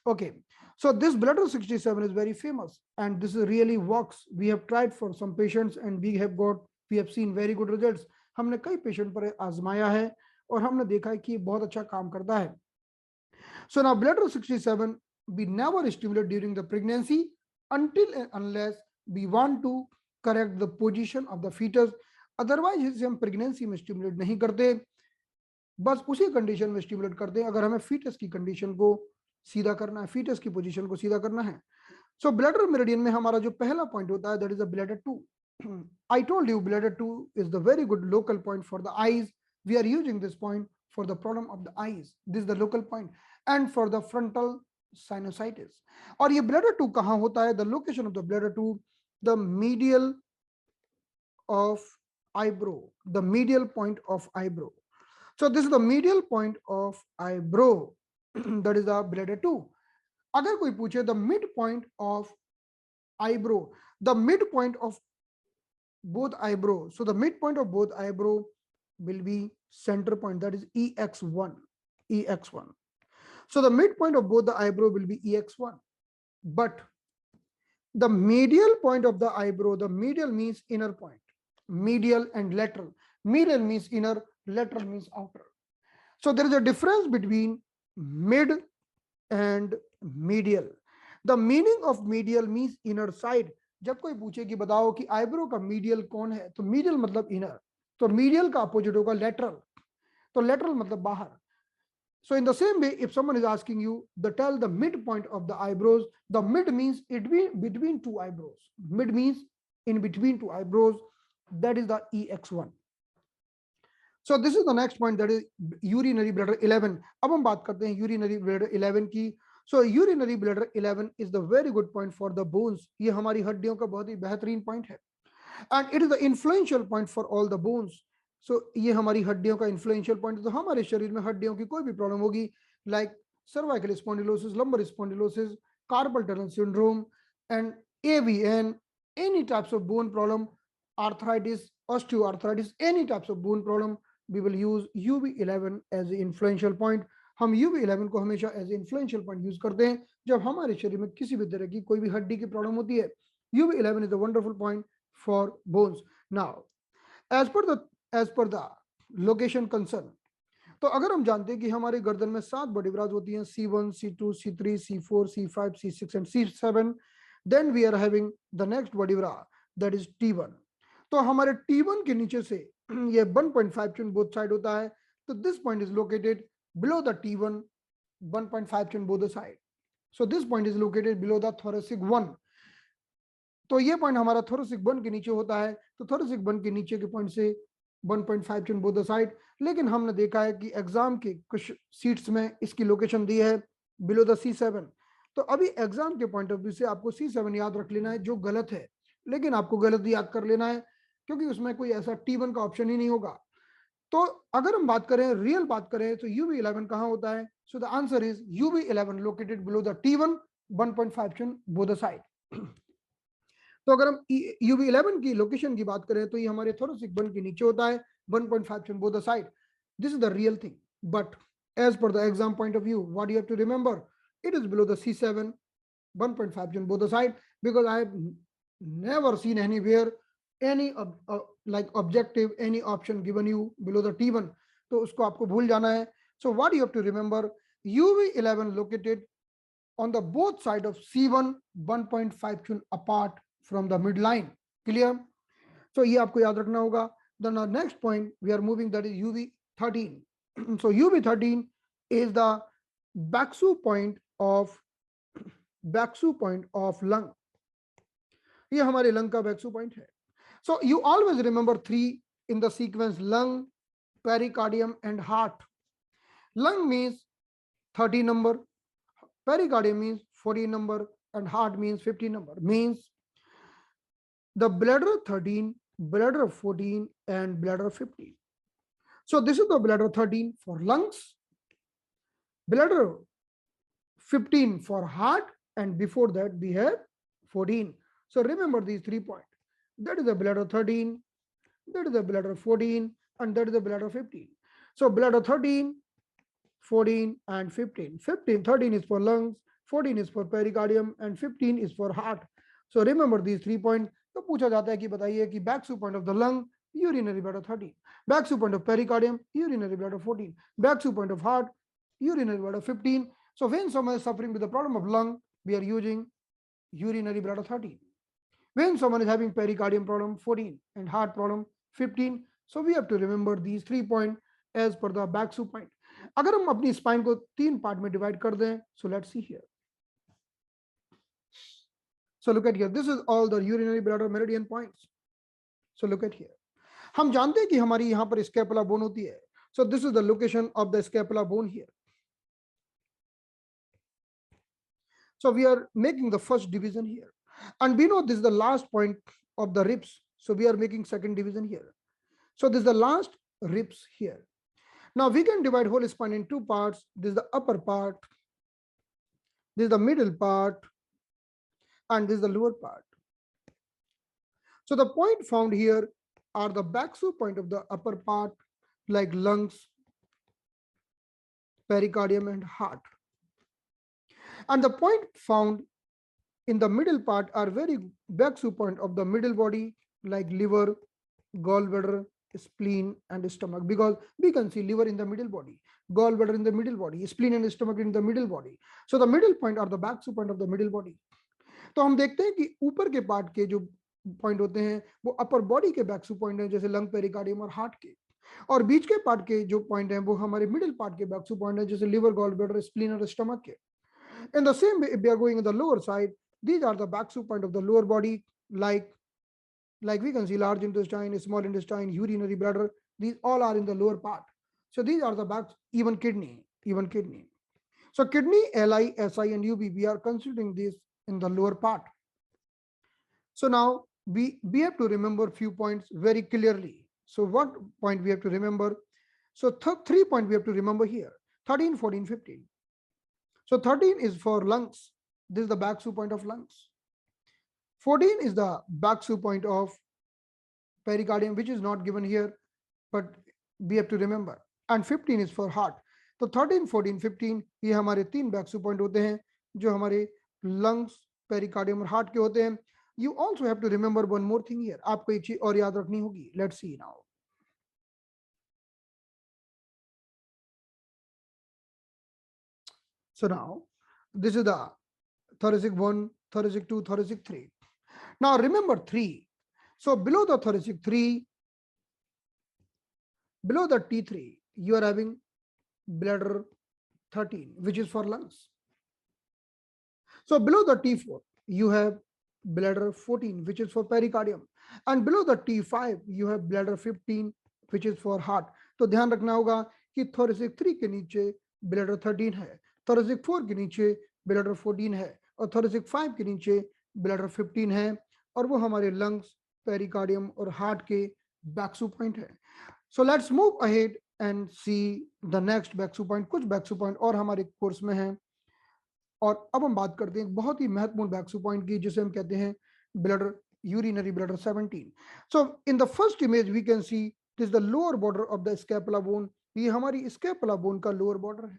Okay, so this bladder 67 is very famous and this really works. We have tried for some patients and we have seen very good results. हमने कई patient पर आजमाया है और हमने देखा है कि बहुत अच्छा काम करता है. So now bladder 67 we never stimulate during the pregnancy until and unless we want to correct the position of the fetus. Otherwise इसे हम प्रेगनेंसी में स्टिमुलेट नहीं करते, बस उसी कंडीशन में स्टिमुलेट करते हैं अगर हमें फीटस की कंडीशन को सीधा करना है, फीटस की पोजीशन को सीधा करना है. सो ब्लैडर मेरिडियन में हमारा जो पहला पॉइंट होता है that is the bladder 2. I told you bladder 2 is the very good local point for the eyes. We are using this point for the problem of the eyes. This is the local point and for the frontal sinusitis. और ये bladder 2 कहाँ होता है? The location of the bladder 2, the medial of eyebrow, the medial point of eyebrow. So this is the medial point of eyebrow. That is the bladder 2. अगर कोई पूछे the midpoint of eyebrow, the midpoint of both eyebrow, so the midpoint of both eyebrow will be center point, that is EX1. EX1. So the midpoint of both the eyebrow will be EX1. But the medial point of the eyebrow, the medial means inner point. Medial and lateral. Medial means inner, lateral means outer. So there is a difference between mid and medial. The meaning of medial means inner side. जब कोई पूछे कि बताओ कि eyebrow का medial कौन है तो मीडियल मतलब इनर, तो मीडियल का अपोजिट होगा लेटरल, तो लेटरल मतलब बाहर. So in the same way, if someone is asking you the tell the midpoint of the eyebrows, the mid means it be between two eyebrows. Mid means in between two eyebrows. That is the EX1. So this is the next point, that is urinary bladder 11. अब हम बात करते हैं urinary bladder 11 की. So urinary bladder 11 is the very good point for the bones. ये हमारी हड्डियों का बहुत ही बेहतरीन point है. And it is the influential point for all the bones. So ये हमारी हड्डियों का influential point है. तो हमारे शरीर में हड्डियों की कोई भी प्रॉब्लम होगी like cervical spondylosis, lumbar spondylosis, carpal tunnel syndrome and AVN, any types of bone problem, arthritis, osteoarthritis, any types of bone problem, we will use UV11 as the influential point. हम UV11 को हमेशा as influential point use करते हैं जब हमारे शरीर में किसी भी तरह की कोई भी हड्डी की प्रॉब्लम होती है. UV11 is a wonderful point for bones. Now, as per the location concern, तो अगर हम जानते हैं कि हमारे गर्दन में 7 वर्टिब्रास होती हैं C1, C2, C3, C4, C5, C6 and C7, then we are having the next vertebra that is T1. तो हमारे T1 के नीचे से ये 1.5 chin both side होता है, तो this point is located below the T1, 1.5 chin both the side. So this point is located below the thoracic 1. तो ये पॉइंट हमारा thoracic 1 के नीचे होता है, तो thoracic 1 के नीचे के पॉइंट से 1.5 chin both the side. लेकिन हमने देखा है कि एग्जाम के कुछ सीट्स में इसकी लोकेशन दी है below the C7. तो अभी एग्जाम के पॉइंट ऑफ व्यू से आपको C7 याद रख लेना है जो गलत है, लेकिन आपको गलत याद कर लेना है क्योंकि उसमें कोई ऐसा T1 का ऑप्शन ही नहीं होगा. तो अगर हम बात करें रियल बात करें तो UV11 कहाँ होता है? So the answer is UV11 located below the T1, 1.5 chin both the side. तो अगर हम UV11 की लोकेशन की बात करें तो ये हमारे thoracic 1 के नीचे होता है, 1.5 chin both the side. This is the real thing, but as per the exam point of view, what you have to remember, it is below the C7, 1.5 chin both the side, because I have never seen anywhere any like objective any option given you below the T1. तो उसको आपको भूल जाना है. So what you have to remember, UV11 located on the both side of C1, 1.5 chin apart from the midline. Clear? So ये आपको याद रखना होगा. Then our next point we are moving, that is UV13. So UV13 is the Baksu point of lung. ये हमारे lung का Baksu point है. So you always remember 3 in the sequence: lung, pericardium and heart. Lung means 30 number, pericardium means 40 number, and heart means 50 number. Means the bladder 13, bladder 14 and bladder 15. So this is the bladder 13 for lungs, bladder 15 for heart, and before that we have 14. So remember these 3 points. That is the bladder 13, that is the bladder 14, and that is the bladder 15. So bladder 13, 14 and 15. 13 is for lungs, 14 is for pericardium and 15 is for heart. So remember these 3 points. तो पूछा जाता है कि बताइए कि Baksu point of the lung, urinary bladder 13, Baksu point of pericardium, urinary bladder 14, Baksu point of heart, urinary bladder 15. So when someone is suffering with the problem of lung, we are using urinary bladder 13. When someone is having pericardium problem, 14, and heart problem, 15. So we have to remember these 3 points as per the Baksu point. अगर हम अपनी spine को 3 part में divide कर दें, so let's see here. So look at here. This is all the urinary bladder meridian points. So look at here. हम जानते हैं कि हमारी यहाँ पर स्कैपुला बोन होती है. So this is the location of the scapula bone here. So we are making the first division here, and we know this is the last point of the ribs. So we are making second division here. So this is the last ribs here. Now we can divide whole spine in 2 parts. This is the upper part, this is the middle part, and this is the lower part. So the point found here are the Baksu point of the upper part, like lungs, pericardium and heart. And the point found in the middle part are very Baksu point of the middle body, like liver, gallbladder, spleen and stomach, because we can see liver in the middle body, gallbladder in the middle body, spleen and stomach in the middle body. So the middle point are the Baksu point of the middle body. तो हम देखते हैं कि ऊपर के part के जो point होते हैं वो अपर बॉडी के Baksu पॉइंट हैं, जैसे लंग, पेरिकार्डियम और हार्ट के, और बीच के पार्ट के जो पॉइंट हैं वो हमारे मिडिल पार्ट के Baksu पॉइंट हैं, जैसे लिवर, गॉलब्लैडर, स्प्लीन और स्टमक के. In the same way, if we are going in the lower side, these are the Baksu point of the lower body, like we can see large intestine, small intestine, urinary bladder. These all are in the lower part. So these are the Baksu, even kidney. So kidney, Li, Si and Ub, we are considering this in the lower part. So now we have to remember few points very clearly. So what point we have to remember? So 3 points we have to remember here: 13, 14, 15. So 13 is for lungs. This is the Baksu point of lungs. 14 is the Baksu point of pericardium, which is not given here, but we have to remember. And 15 is for heart. तो 13, 14, 15 ये हमारे 3 Baksu point होते हैं जो हमारे lungs, pericardium और heart के होते हैं. You also have to remember one more thing here. आपको एक चीज और याद रखनी होगी. Let's see now. So now this is the thoracic 1, thoracic 2, thoracic 3. Now remember 3. So below the thoracic 3, below the T3, you are having bladder 13, which is for lungs. So below the T4, you have bladder 14, which is for pericardium. And below the T5, you have bladder 15, which is for heart. तो ध्यान रखना होगा कि thoracic 3 के नीचे bladder 13 है, thoracic 4 के नीचे bladder 14 है, और thoracic 5 के नीचे bladder 15 है, और वो हमारे lungs, pericardium और heart के Baksu point है. So let's move ahead and see the next Baksu point. कुछ Baksu point और हमारे कोर्स में हैं, और अब हम बात करते हैं एक बहुत ही महत्वपूर्ण Baksu point की, जिसे हम कहते हैं bladder, urinary bladder 17. So in the first image we can see this is the lower border of the scapula bone. ये हमारी scapula bone का lower border है.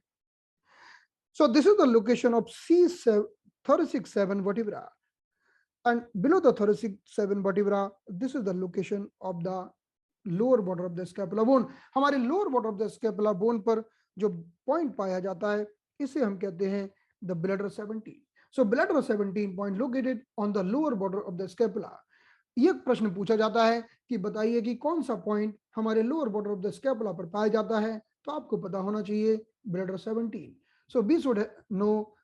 So this is the location of C7, thoracic 7 vertebra, and below the thoracic 7 vertebra, this is the location of the lower border of the scapula bone. हमारे lower border of the scapula bone पर जो point पाया जाता है, इसे हम कहते हैं the bladder 17. So bladder 17 point located on the lower border of the scapula. ये प्रश्न पूछा जाता है कि बताइए कि कौन सा पॉइंट हमारे lower border of the scapula पर पाया जाता है, तो आपको पता होना चाहिए bladder 17. So we should know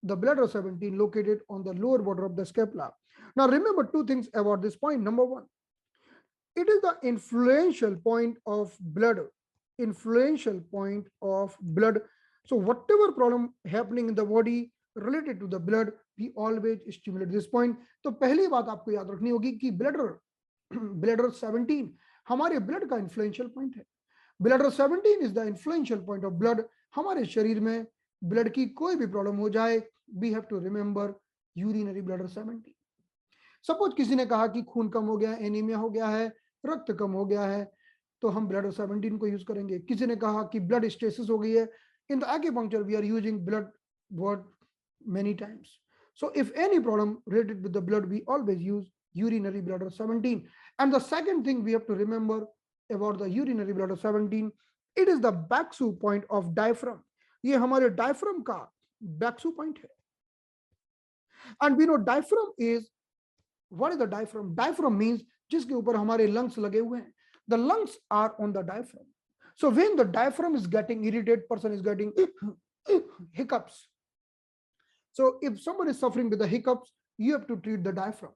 the bladder 17 located on the lower border of the scapula. Now remember two things about this point. Number one, it is the influential point of bladder. Influential point of blood. So whatever problem happening in the body related to the blood, we always stimulate this point. तो पहली बात आपको याद रखनी होगी कि bladder 17 हमारे blood का influential point है. Bladder 17 is the influential point of blood. हमारे शरीर में blood की कोई भी problem हो जाए, we have to remember urinary bladder 17. Suppose किसी ने कहा कि खून कम हो गया है, एनीमिया हो गया है, रक्त कम हो गया है, तो हम ब्लड 17 को यूज करेंगे. किसी ने कहा कि ब्लड स्टेसिस हो गई है, in the acupuncture we are using blood word many times. So if any problem related with the blood, we always use urinary bladder 17. And the second thing we have to remember about the urinary bladder 17, it is the Baksu point of diaphragm. ये हमारे diaphragm का Baksu point है. And we know diaphragm is, what is the diaphragm? Diaphragm means जिसके ऊपर हमारे lungs लगे हुए हैं. The lungs are on the diaphragm. So when the diaphragm is getting irritated, person is getting hiccups. So if someone is suffering with the hiccups, you have to treat the diaphragm.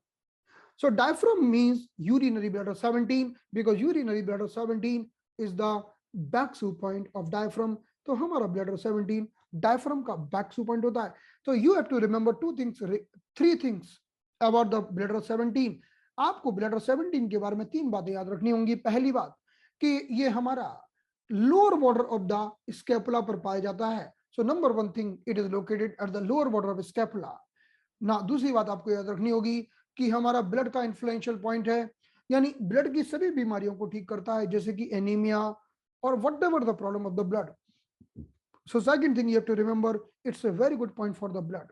So diaphragm means urinary bladder 17, because urinary bladder 17 is the Baksu point of diaphragm. तो हमारा bladder 17 diaphragm का Baksu point होता है. So you have to remember three things about the bladder 17. आपको bladder 17 के बारे में 3 बातें याद रखनी होंगी. पहली बात कि ये हमारा lower border of the scapula पर पाया जाता है. So number one thing, it is located at the lower border of scapula. Now दूसरी बात आपको याद रखनी होगी कि हमारा ब्लड का इन्फ्लुएंशियल पॉइंट है, यानी ब्लड की सभी बीमारियों को ठीक करता है, जैसे कि एनीमिया और whatever the problem of the blood. So second thing you have to remember, it's a very good point for the blood.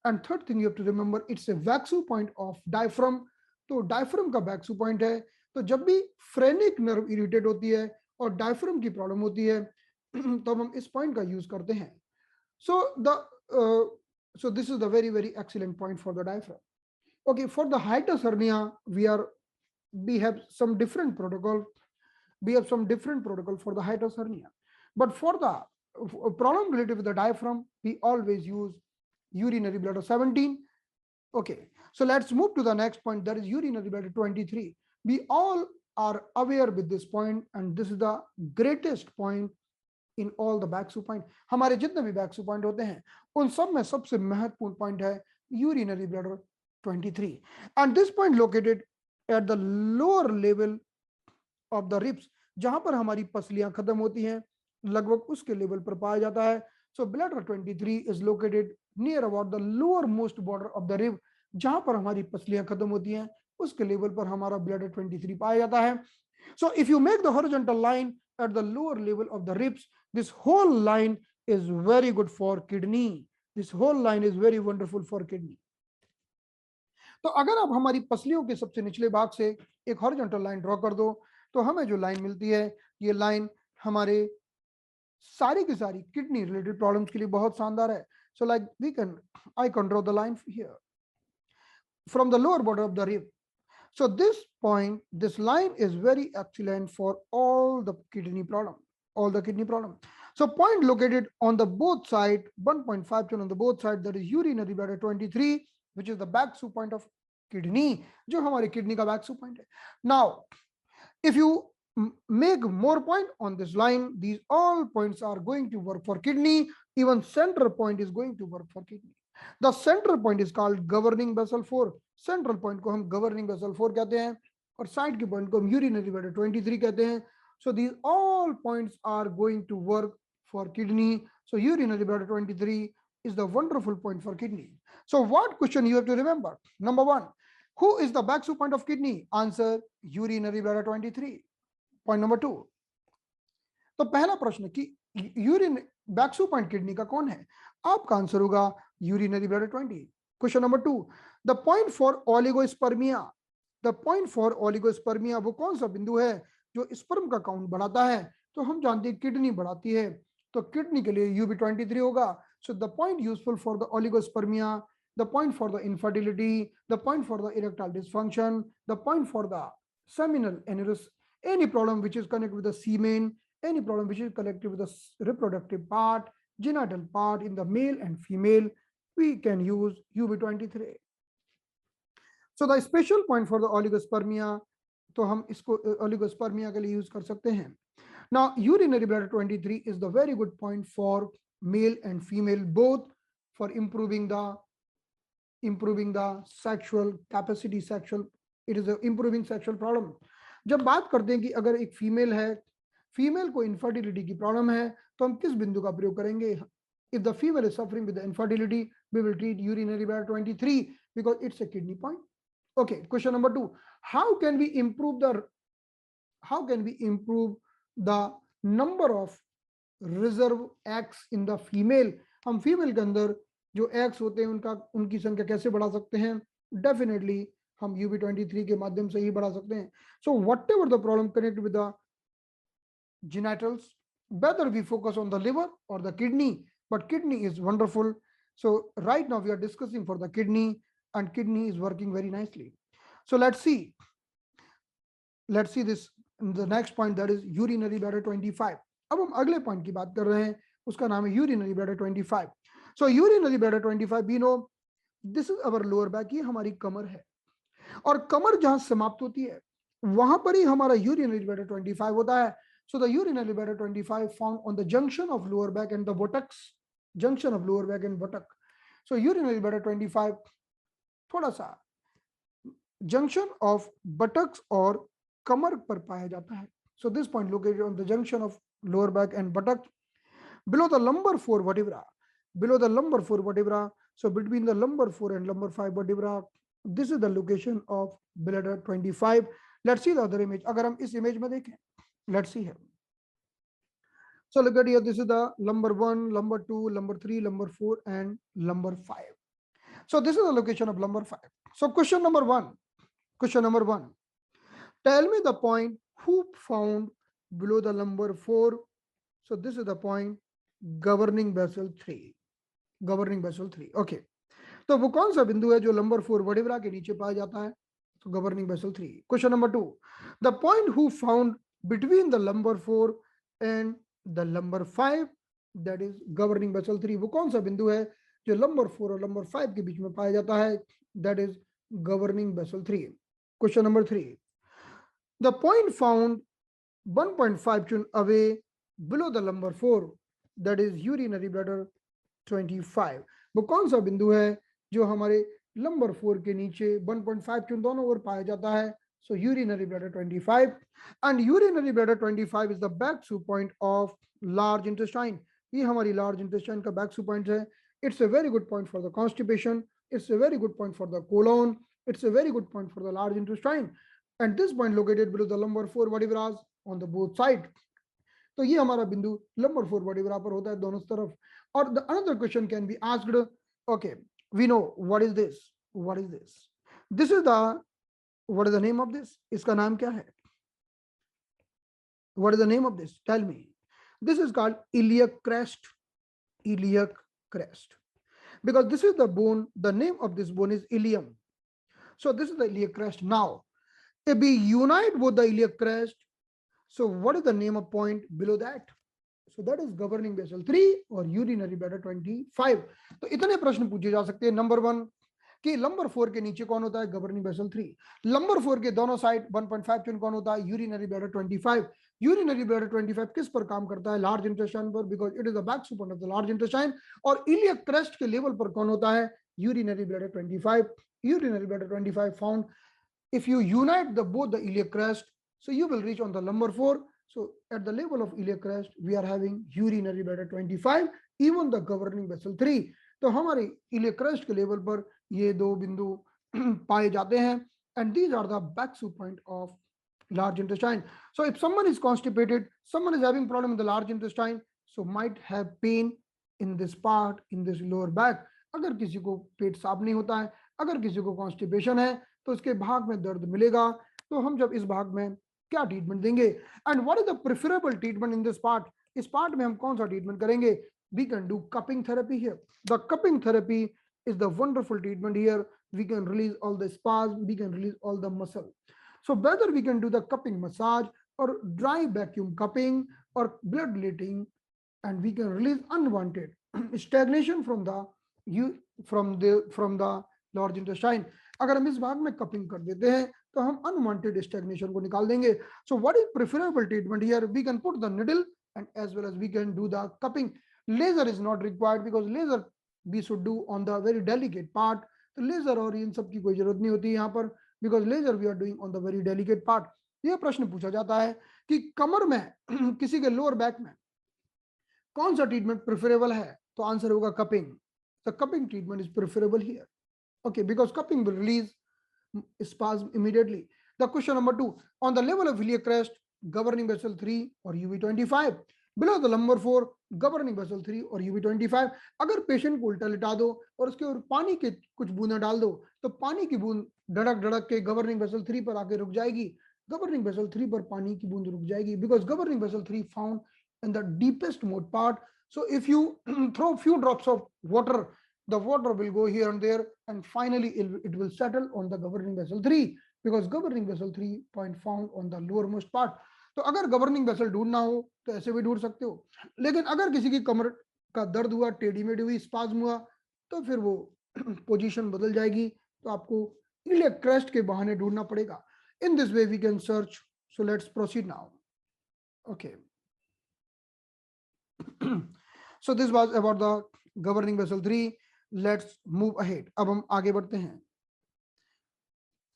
And third thing you have to remember, it's a Baksu point of diaphragm. तो diaphragm का Baksu point है. तो जब भी phrenic nerve irritate होती है और diaphragm की प्रॉब्लम होती है, तब हम इस पॉइंट का यूज करते हैं. So this is the very excellent point for the diaphragm. Okay, for the hiatus hernia, we have some different protocol. We have some different protocol for the hiatus hernia. But for the problem related with the diaphragm, we always use urinary bladder 17. Okay, so let's move to the next point, that is urinary bladder 23. We all are aware with this point, and this is the greatest point in all the Baksu point. हमारे जितने भी Baksu point होते हैं, उन सब में सबसे महत्वपूर्ण point है urinary bladder 23. And this point located at the lower level of the ribs, जहां पर हमारी पसलियां खत्म होती हैं, लगभग उसके लेवल पर पाया जाता है. So bladder 23 is located near about the lowermost border of the rib, जहां पर हमारी पसलियां खत्म होती हैं, उसके लेवल पर हमारा bladder 23 पाया जाता है. So if you make the horizontal line at the lower level of the ribs, this whole line is very good for kidney. This whole line is very wonderful for kidney. तो अगर आप हमारी पसलियों के सबसे निचले भाग से एक हॉरिजॉन्टल लाइन ड्रॉ कर दो, तो हमें जो लाइन मिलती है, ये लाइन हमारे सारी की सारी किडनी रिलेटेड प्रॉब्लम्स के लिए बहुत शानदार है. So like I can draw the line here from the lower border of the rib. So this point, this line is very excellent for all the kidney problem. So point located on the both side, 1.5 on the both side, that is urinary bladder 23, which is the Baksu point of kidney, जो हमारे kidney का Baksu point है. Now, if you make more point on this line, these all points are going to work for kidney. Even center point is going to work for kidney. The central point is called governing vessel 4. Central point को हम governing vessel 4 कहते हैं, और side के point को हम urinary bladder 23 कहते हैं. So these all points are going to work for kidney. So urinary bladder 23 is the wonderful point for kidney. So what question you have to remember? Number one, who is the Baksu point of kidney? Answer, urinary bladder 23. Point number two. तो पहला प्रश्न कि urine Baksu point kidney का कौन है? आपका answer होगा urinary bladder 20. Question number 2, the point for oligospermia. The point for oligospermia वो कौन सा बिंदु है जो स्पर्म का काउंट बढ़ाता है? तो हम जानते हैं किडनी बढ़ाती है, तो किडनी के लिए UB23 होगा. So the point useful for the oligospermia the point for the infertility, the point for the erectile dysfunction, the point for the seminal aneurysm, any problem which is connected with the semen, any problem which is connected with the reproductive part, genital part in the male and female, we can use UB23. So the special point for the oligospermia, तो हम इसको oligospermia के लिए use कर सकते हैं. Now urinary bladder 23 is the very good point for male and female both for improving the sexual capacity, sexual, it is a improving sexual problem. जब बात करते हैं कि अगर एक फीमेल है, फीमेल को इनफर्टिलिटी की प्रॉब्लम है, तो हम किस बिंदु का प्रयोग करेंगे? If the female is suffering with the infertility, we will treat urinary bladder 23 because it's a kidney point. Okay, question number 2. How can we improve the number of reserve eggs in the female? हम female के अंदर जो eggs होते हैं उनकी संख्या कैसे बढ़ा सकते हैं? Definitely हम UB23 के माध्यम से ही बढ़ा सकते हैं. So whatever the problem connected with the genitals, whether we focus on the liver or the kidney, but kidney is wonderful. So right now we are discussing for the kidney, and kidney is working very nicely. So let's see this, the next point, that is urinary bladder 25. अब हम अगले point की बात कर रहे हैं, उसका नाम है urinary bladder 25. So urinary bladder 25, we know this is our lower back, ये हमारी कमर है, और कमर जहां समाप्त होती है वहां पर ही हमारा urinary bladder 25 होता है. So the urinary bladder 25 found on the junction of lower back and the buttocks, junction of lower back and buttock. So urinary bladder 25 थोड़ा सा junction of buttocks और कमर पर पाया जाता है. So this point located on the junction of lower back and buttock, below the lumbar 4 vertebra, below the lumbar 4 vertebra. So between the lumbar 4 and lumbar 5 vertebra, this is the location of bladder 25. Let's see the other image. अगर हम इस image में देखें, let's see here. So look at here, this is the lumbar 1, lumbar 2, lumbar 3, lumbar 4 and lumbar 5. So this is the location of lumbar 5. So question number 1, tell me the point who found below the lumbar 4. So this is the point governing vessel 3, okay. तो वो कौन सा बिंदु है जो lumbar 4 vertebra के नीचे पाया जाता है? So governing vessel 3. Question number 2, the point who found between the lumbar 4 and the lumbar 5, that is governing vessel 3. वो कौन सा बिंदु है जो lumbar 4 और lumbar 5 के बीच में पाया जाता है? That is governing vessel 3. Question number 3, the point found 1.5 tune away below the lumbar 4, that is urinary bladder 25. वो कौन सा बिंदु है जो हमारे lumbar 4 के नीचे 1.5 tune दोनों ओर पाया जाता है? So urinary bladder 25, and urinary bladder 25 is the back-soup point of large intestine. ये हमारी large intestine का back-soup point है. It's a very good point for the constipation. It's a very good point for the colon. It's a very good point for the large intestine. And this point located below the lumbar 4 vertebrae on the both side. तो ये हमारा बिंदु lumbar 4 vertebra पर होता है दोनों तरफ. और the another question can be asked. Okay, we know what is this. What is this? This is the, what is the name of this? इसका नाम क्या है? What is the name of this? Tell me. This is called iliac crest. Iliac crest. Because this is the bone, the name of this bone is ilium. So this is the iliac crest. Now, if we unite both the iliac crest, so what is the name of point below that? So that is governing vessel 3 or urinary bladder 25. तो इतने प्रश्न पूछे जा सकते हैं. Number 1 कि lumbar 4 के नीचे कौन होता है? governing vessel 3. lumbar 4 के दोनों साइड 1.5 tune कौन होता है? urinary bladder 25. urinary bladder 25 किस पर काम करता है? large intestine पर, because it is the back support of the large intestine. और iliac crest के लेवल पर कौन होता है? urinary bladder 25. urinary bladder 25 found if you unite both the iliac crest, so you will reach on the lumbar 4. So at the level of iliac crest, we are having urinary bladder 25, even the governing vessel 3. तो हमारे iliac crest के level पर ये दो बिंदु पाए जाते हैं, and these are the back-soup point of large intestine. So if someone is constipated, someone is having problem in the large intestine, so might have pain in this part, in this lower back. अगर किसी को पेट साफ नहीं होता है, अगर किसी को constipation है, तो उसके भाग में दर्द मिलेगा. तो हम जब इस भाग में क्या ट्रीटमेंट देंगे? And what is the preferable treatment in this part? इस पार्ट में हम कौन सा ट्रीटमेंट करेंगे? We can do cupping therapy here. The cupping therapy is the wonderful treatment. Here we can release all the spasm, we can release all the muscle. So whether we can do the cupping massage or dry vacuum cupping or blood letting, and we can release unwanted stagnation from the large intestine. अगर हम इस भाग में cupping कर देते हैं तो हम अनवांटेड स्टैग्नेशन को निकाल देंगे. So what is preferable treatment here? We can put the needle and as well as we can do the cupping. Laser is not required because laser we should do on the very delicate part. तो laser और इन सब की कोई जरूरत नहीं होती यहाँ पर, because laser we are doing on the very delicate part. ये प्रश्न पूछा जाता है कि कमर में किसी के लोअर बैक में कौन सा ट्रीटमेंट प्रेफरेबल है, तो आंसर होगा cupping. The cupping treatment is preferable here. Okay, because cupping will release spasm immediately. The question number 2, on the level of iliac crest, governing vessel 3 or UV25. Below the lumbar 4, governing vessel 3 और UV25. अगर patient को उल्टा लिटा दो और उसके ऊपर पानी के कुछ बूंदें डाल दो तो पानी की बूंद धड़क धड़क के गवर्निंग वेसल 3 पर आके रुक जाएगी. गवर्निंग वेसल 3 पर पानी की बूंद रुक जाएगी because governing vessel 3 found in the deepest mode part. So if you throw few drops of water, the water will go here and there and finally it will settle on the governing vessel 3 because governing vessel 3 point found on the lowermost part. तो अगर governing vessel ढूंढना हो तो ऐसे भी ढूंढ सकते हो, लेकिन अगर किसी की कमर का दर्द हुआ, टेढ़ी मेढ़ी हुई, स्पाज्म हुआ, तो फिर वो पोजीशन बदल जाएगी, तो आपको इलियक क्रेस्ट के बहाने ढूंढना पड़ेगा. In this way we can search. So let's proceed now. Okay, so this was about the governing vessel 3. Let's move ahead. अब हम आगे बढ़ते हैं.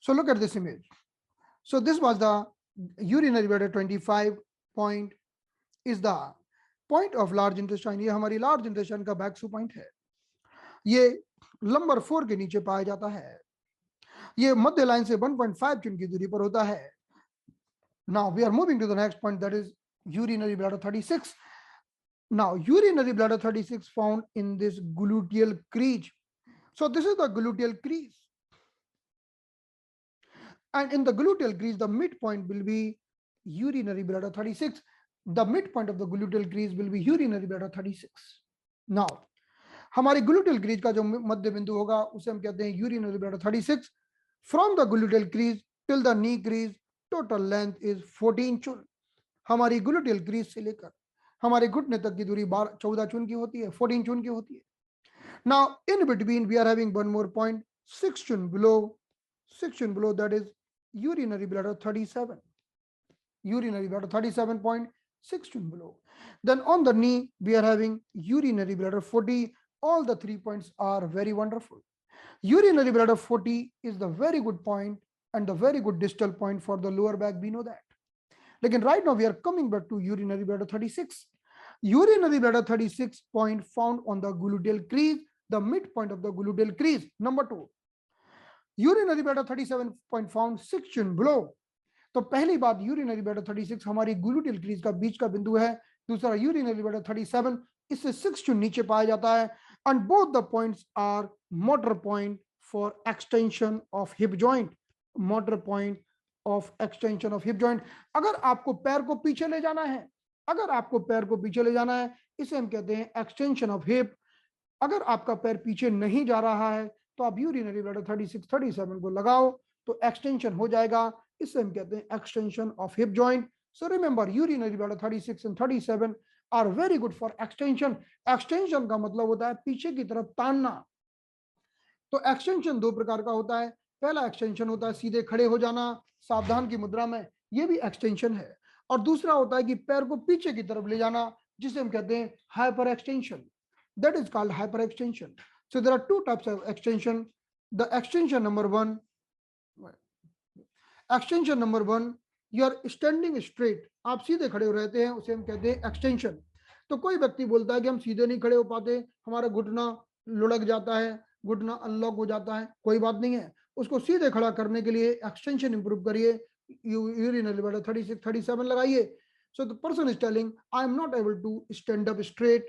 So look at this image. So this was the urinary bladder 25 point is the point of large intestine. ये हमारी large intestine का back point है. ये lumbar 4 के नीचे पाया जाता है. ये मध्य लाइन से 1.5 चुन की दूरी पर होता है. Now we are moving to the next point, that is urinary bladder 36. Now, urinary bladder 36 found in this gluteal crease. So this is the gluteal crease. And in the gluteal crease, the midpoint will be urinary bladder 36. The midpoint of the gluteal crease will be urinary bladder 36. Now, हमारी gluteal crease का जो मध्य बिंदु होगा उसे हम कहते हैं urinary bladder 36. From the gluteal crease till the knee crease, total length is 14 चुन. हमारी gluteal crease से लेकर हमारे घुटने तक की दूरी 14 चुन की होती है, 14 चुन की होती है. Now in between we are having one more point, 6 chun below, that is urinary bladder 37. Urinary bladder 37.6 chun below. Then on the knee we are having urinary bladder 40. All the 3 points are very wonderful. Urinary bladder 40 is the very good point and the very good distal point for the lower back, we know that. Lekin right now we are coming back to urinary bladder 36. Urinary bladder 36 point found on the gluteal crease, the midpoint of the gluteal crease. Number 2, urinary bladder 37 point found 6 chin below. तो पहली बात urinary bladder 36 हमारी gluteal crease का बीच का बिंदु है. दूसरा urinary bladder 37 इससे 6 chin नीचे पाया जाता है. And both the points are motor point for extension of hip joint. Motor point of extension of hip joint. अगर आपको पैर को पीछे ले जाना है, इसे हम कहते हैं extension of hip. अगर आपका पैर पीछे नहीं जा रहा है तो आप urinary bladder 36 37 को लगाओ तो extension हो जाएगा, इसे हम कहते हैं extension of hip joint. So remember, urinary bladder 36 and 37 are very good for extension. Extension का मतलब होता है पीछे की तरफ तानना. तो extension दो प्रकार का होता है. पहला एक्सटेंशन होता है सीधे खड़े हो जाना सावधान की मुद्रा में, ये भी एक्सटेंशन है. और दूसरा होता है कि पैर को पीछे की तरफ ले जाना, जिसे हम कहते हैं hyper extension. That is called hyper extension. So there are two types of extension. The extension number 1, you are standing straight, आप सीधे खड़े हो रहते हैं, उसे हम कहते हैं एक्सटेंशन. तो कोई व्यक्ति बोलता है कि हम सीधे नहीं खड़े हो पाते, हमारा घुटना लुढ़क जाता है, घुटना अनलॉक हो जाता है. कोई बात नहीं है, उसको सीधे खड़ा करने के लिए एक्सटेंशन इंप्रूव करिए, urinary bladder 36 37 लगाइए. So the person is telling, I am not able to stand up straight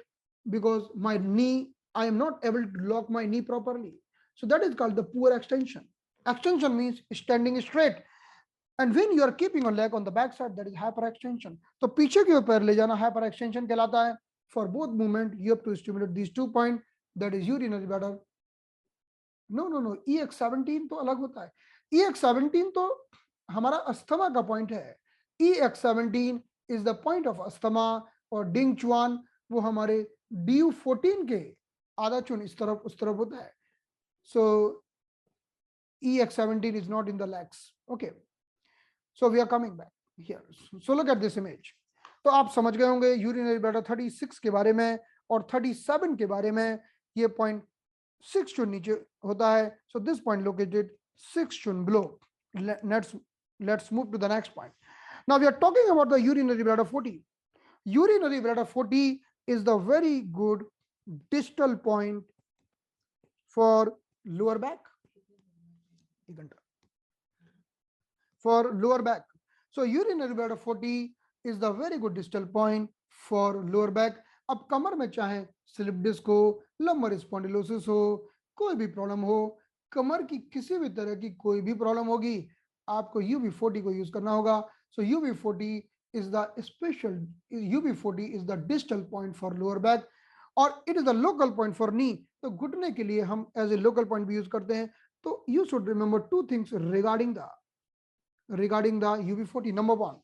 because my knee, I am not able to lock my knee properly. So that is called the poor extension. Extension means standing straight. And when you are keeping a leg on the back side, that is hyperextension. तो पीछे की ओर पैर ले जाना hyperextension कहलाता है. For both movement, you have to stimulate these 2 points, that is urinary bladder no no no, EX17 तो अलग होता है। EX17 तो हमारा अस्थमा का पॉइंट है। EX17 is the point of asthma, और डिंगचुआन वो हमारे DU14 के आधा चुन इस तरफ उस तरफ होता है। सो EX17 is not in the legs. Okay, so we are coming back here. So look at this image. तो आप समझ गए होंगे यूरिनरी ब्लैडर 36 के बारे में, और 37 के बारे में। ये पॉइंट 6 चुन नीचे होता है। So this point located 6 chun below. Let's move to the next point. Now we are talking about the urinary bladder 40. Urinary bladder 40 is the very good distal point for lower back. For lower back. So urinary bladder 40 is the very good distal point for lower back. अब कमर में चाहे slip disc हो, lumbar spondylosis हो, कोई भी problem हो, कमर की किसी भी तरह की कोई भी प्रॉब्लम होगी, आपको UB40 को यूज करना होगा। सो UB40 is the special, UB40 is the distal point for lower back, और it is the local point for knee. तो घुटने के लिए हम एज ए लोकल पॉइंट भी यूज करते हैं। तो you should remember two things regarding the UB40. Number one,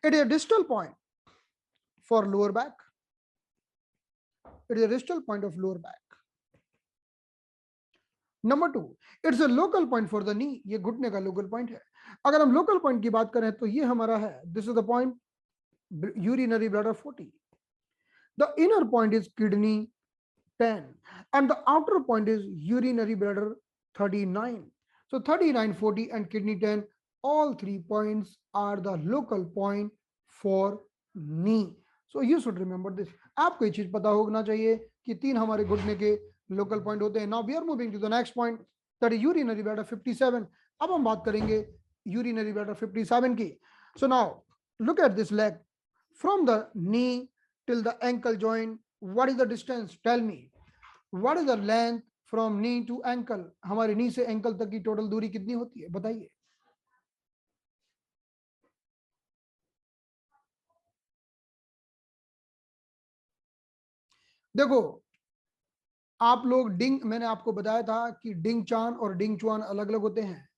it is a distal point for lower back. It is a distal point of lower back. Number two, it's a local point for the knee. ये घुटने का local point है। अगर हम local point की बात करें तो ये हमारा है, this is the point urinary bladder 40. The inner point is kidney 10 and the outer point is urinary bladder 39. So 39, 40 and kidney 10, all 3 points are the local point for knee. So you should remember this. आपको ये चीज पता होना चाहिए कि 3 हमारे घुटने के लोकल पॉइंट होते हैं। Now we are moving to the next point, that is urinary bladder 57. अब हम बात करेंगे urinary bladder 57 की। So now look at this leg from the knee till the ankle joint. What is the distance? Tell me. What is the length from knee to ankle? हमारे knee से ankle तक की total दूरी कितनी होती है, बताइए। देखो आप लोग मैंने आपको बताया था कि डिंगचान और डिंगचुआन अलग अलग होते हैं।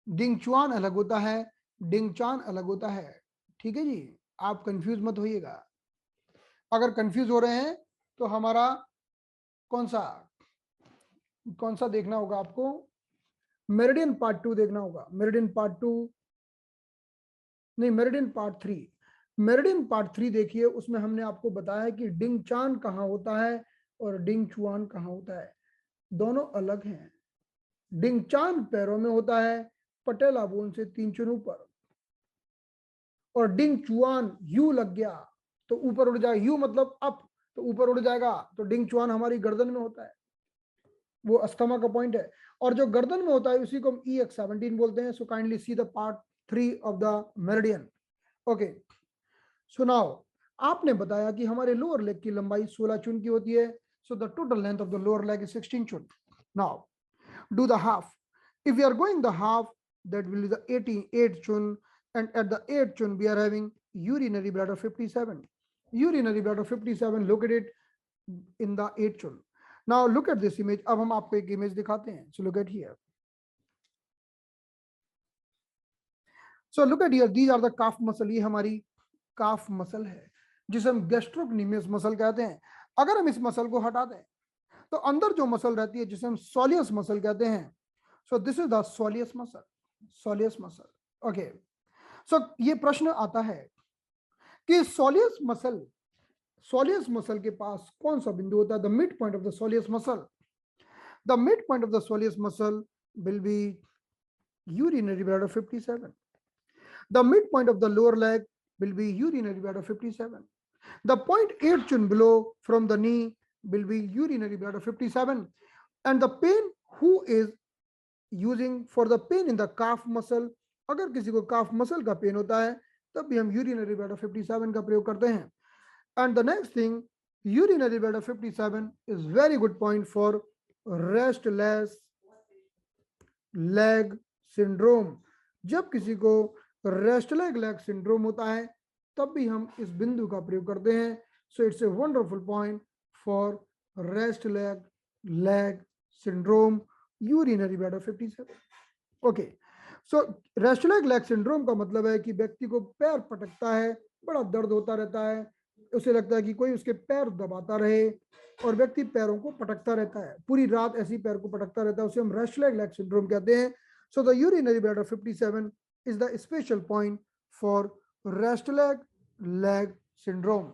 डिंगचुआन अलग होता है, डिंगचान अलग होता है। ठीक है जी, आप कंफ्यूज मत होइएगा। अगर कंफ्यूज हो रहे हैं तो हमारा कौन सा देखना होगा आपको, मेरिडियन पार्ट 2 देखना होगा। मेरिडियन पार्ट 2 नहीं, मेरिडियन पार्ट 3। मेरिडियन पार्ट 3 देखिए, उसमें हमने आपको बताया कि डिंगचान कहाँ होता है और डिंगचुआन कहाँ होता है। दोनों अलग हैं। डिंगचान पैरों में होता है, पटेला बोन से 3 चुन ऊपर, और डिंगचुआन यू लग गया तो ऊपर उड़ जाए, यू मतलब अप, तो ऊपर उड़ जाएगा। तो डिंगचुआन हमारी गर्दन में होता है, वो अस्थमा का पॉइंट है। और जो गर्दन में होता है उसी को हम EX17 बोलते हैं। So kindly see the part 3 of the meridian. Okay, so now आपने बताया कि हमारे लोअर लेग की लंबाई 16 चुन की होती है। So the total length of the lower leg is 16 चुन। Now do the half. If we are going the half, that will be the 88 chun, and at the 8 chun we are having urinary bladder 57. Urinary bladder 57 located in the 8 chun. Now look at this image. अब हम आपको एक image दिखाते हैं। So look at here. So look at here. These are the calf muscle. ये हमारी calf muscle है जिसे हम gastrocnemius muscle कहते हैं। अगर हम इस मसल को हटा दें तो अंदर जो मसल रहती है जिसे हम सोलियस मसल कहते हैं। So this is the soleus muscle, soleus muscle. Okay, so ये प्रश्न आता है कि सोलियस मसल के पास कौन सा बिंदु होता है? The mid point of the soleus muscle, the mid point of the soleus muscle will be urinary bladder 57. The midpoint of the lower leg will be urinary bladder 57. The point 8 chun below from the knee will be urinary bladder 57. And the pain who is using for the pain in the calf muscle, अगर किसी को calf muscle का pen होता है तब भी हम urinary bladder 57 का प्रयोग करते हैं। And the next thing, urinary bladder 57 is very good point for restless leg syndrome. जब किसी को restless leg syndrome होता है तब भी हम इस बिंदु का प्रयोग करते हैं। So it's a wonderful point for restless leg syndrome, urinary bladder 57. Okay, so restless leg syndrome का मतलब है कि व्यक्ति को पैर पटकता है, बड़ा दर्द होता रहता है, उसे लगता है कि कोई उसके पैर दबाता रहे और व्यक्ति पैरों को पटकता रहता है, पूरी रात ऐसी पैर को पटकता रहता है, उसे हम रेस्टलेग लेग सिंड्रोम कहते हैं. So the urinary bladder 57 is the special point for restless leg syndrome.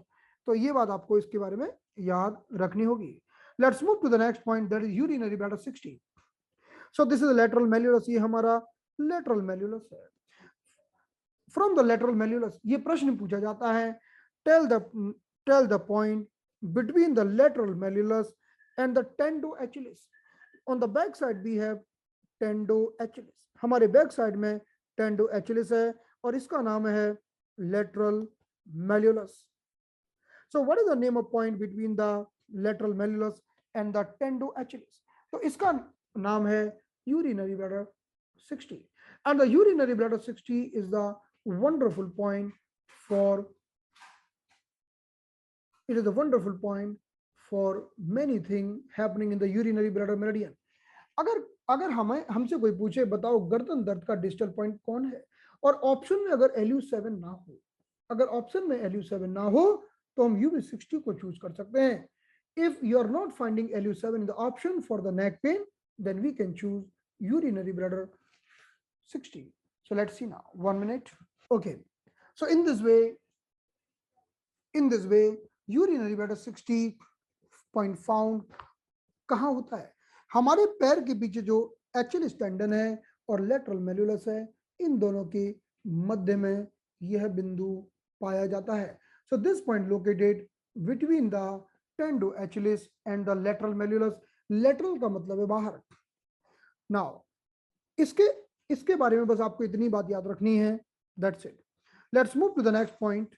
तो ये बात आपको इसके बारे में याद रखनी होगी. Let's move to the next point, that is urinary bladder 60. So this is lateral malleolus, ये हमारा लेटरल मेल्यूलस है. फ्रॉम द लेटरल मेल्यूलस ये प्रश्न पूछा जाता है, tell the point between the lateral malleolus and the tendo Achilles. On the back side we have tendo Achilles. हमारे back side में टेंडो एचिलिस है और इसका नाम है lateral malleolus. So what is the name of point between the lateral malleolus and the tendo Achilles? तो इसका नाम है urinary bladder 60. And the urinary bladder 60 is the wonderful point for many things happening in the urinary bladder meridian. अगर हमें हमसे कोई पूछे बताओ गर्दन दर्द का डिस्टल पॉइंट कौन है, और ऑप्शन में अगर LU7 ना हो, अगर ऑप्शन में LU7 ना हो तो हम UB60 को चूज कर सकते हैं. If you are not finding LU7 in the option for the neck pain, then we can choose urinary bladder 60. So let's see now. 1 minute. Okay. So in this way, urinary bladder 60 point found कहाँ होता है? हमारे पैर के पीछे जो Achilles tendon है और लेटरल मेल्यूलस है, इन दोनों के मध्य में यह बिंदु पाया जाता है. So this point located between the tendo Achilles and the lateral malleolus. Lateral का मतलब है बाहर. नाउ इसके बारे में बस आपको इतनी बात याद रखनी है. That's it. Let's move to the next point.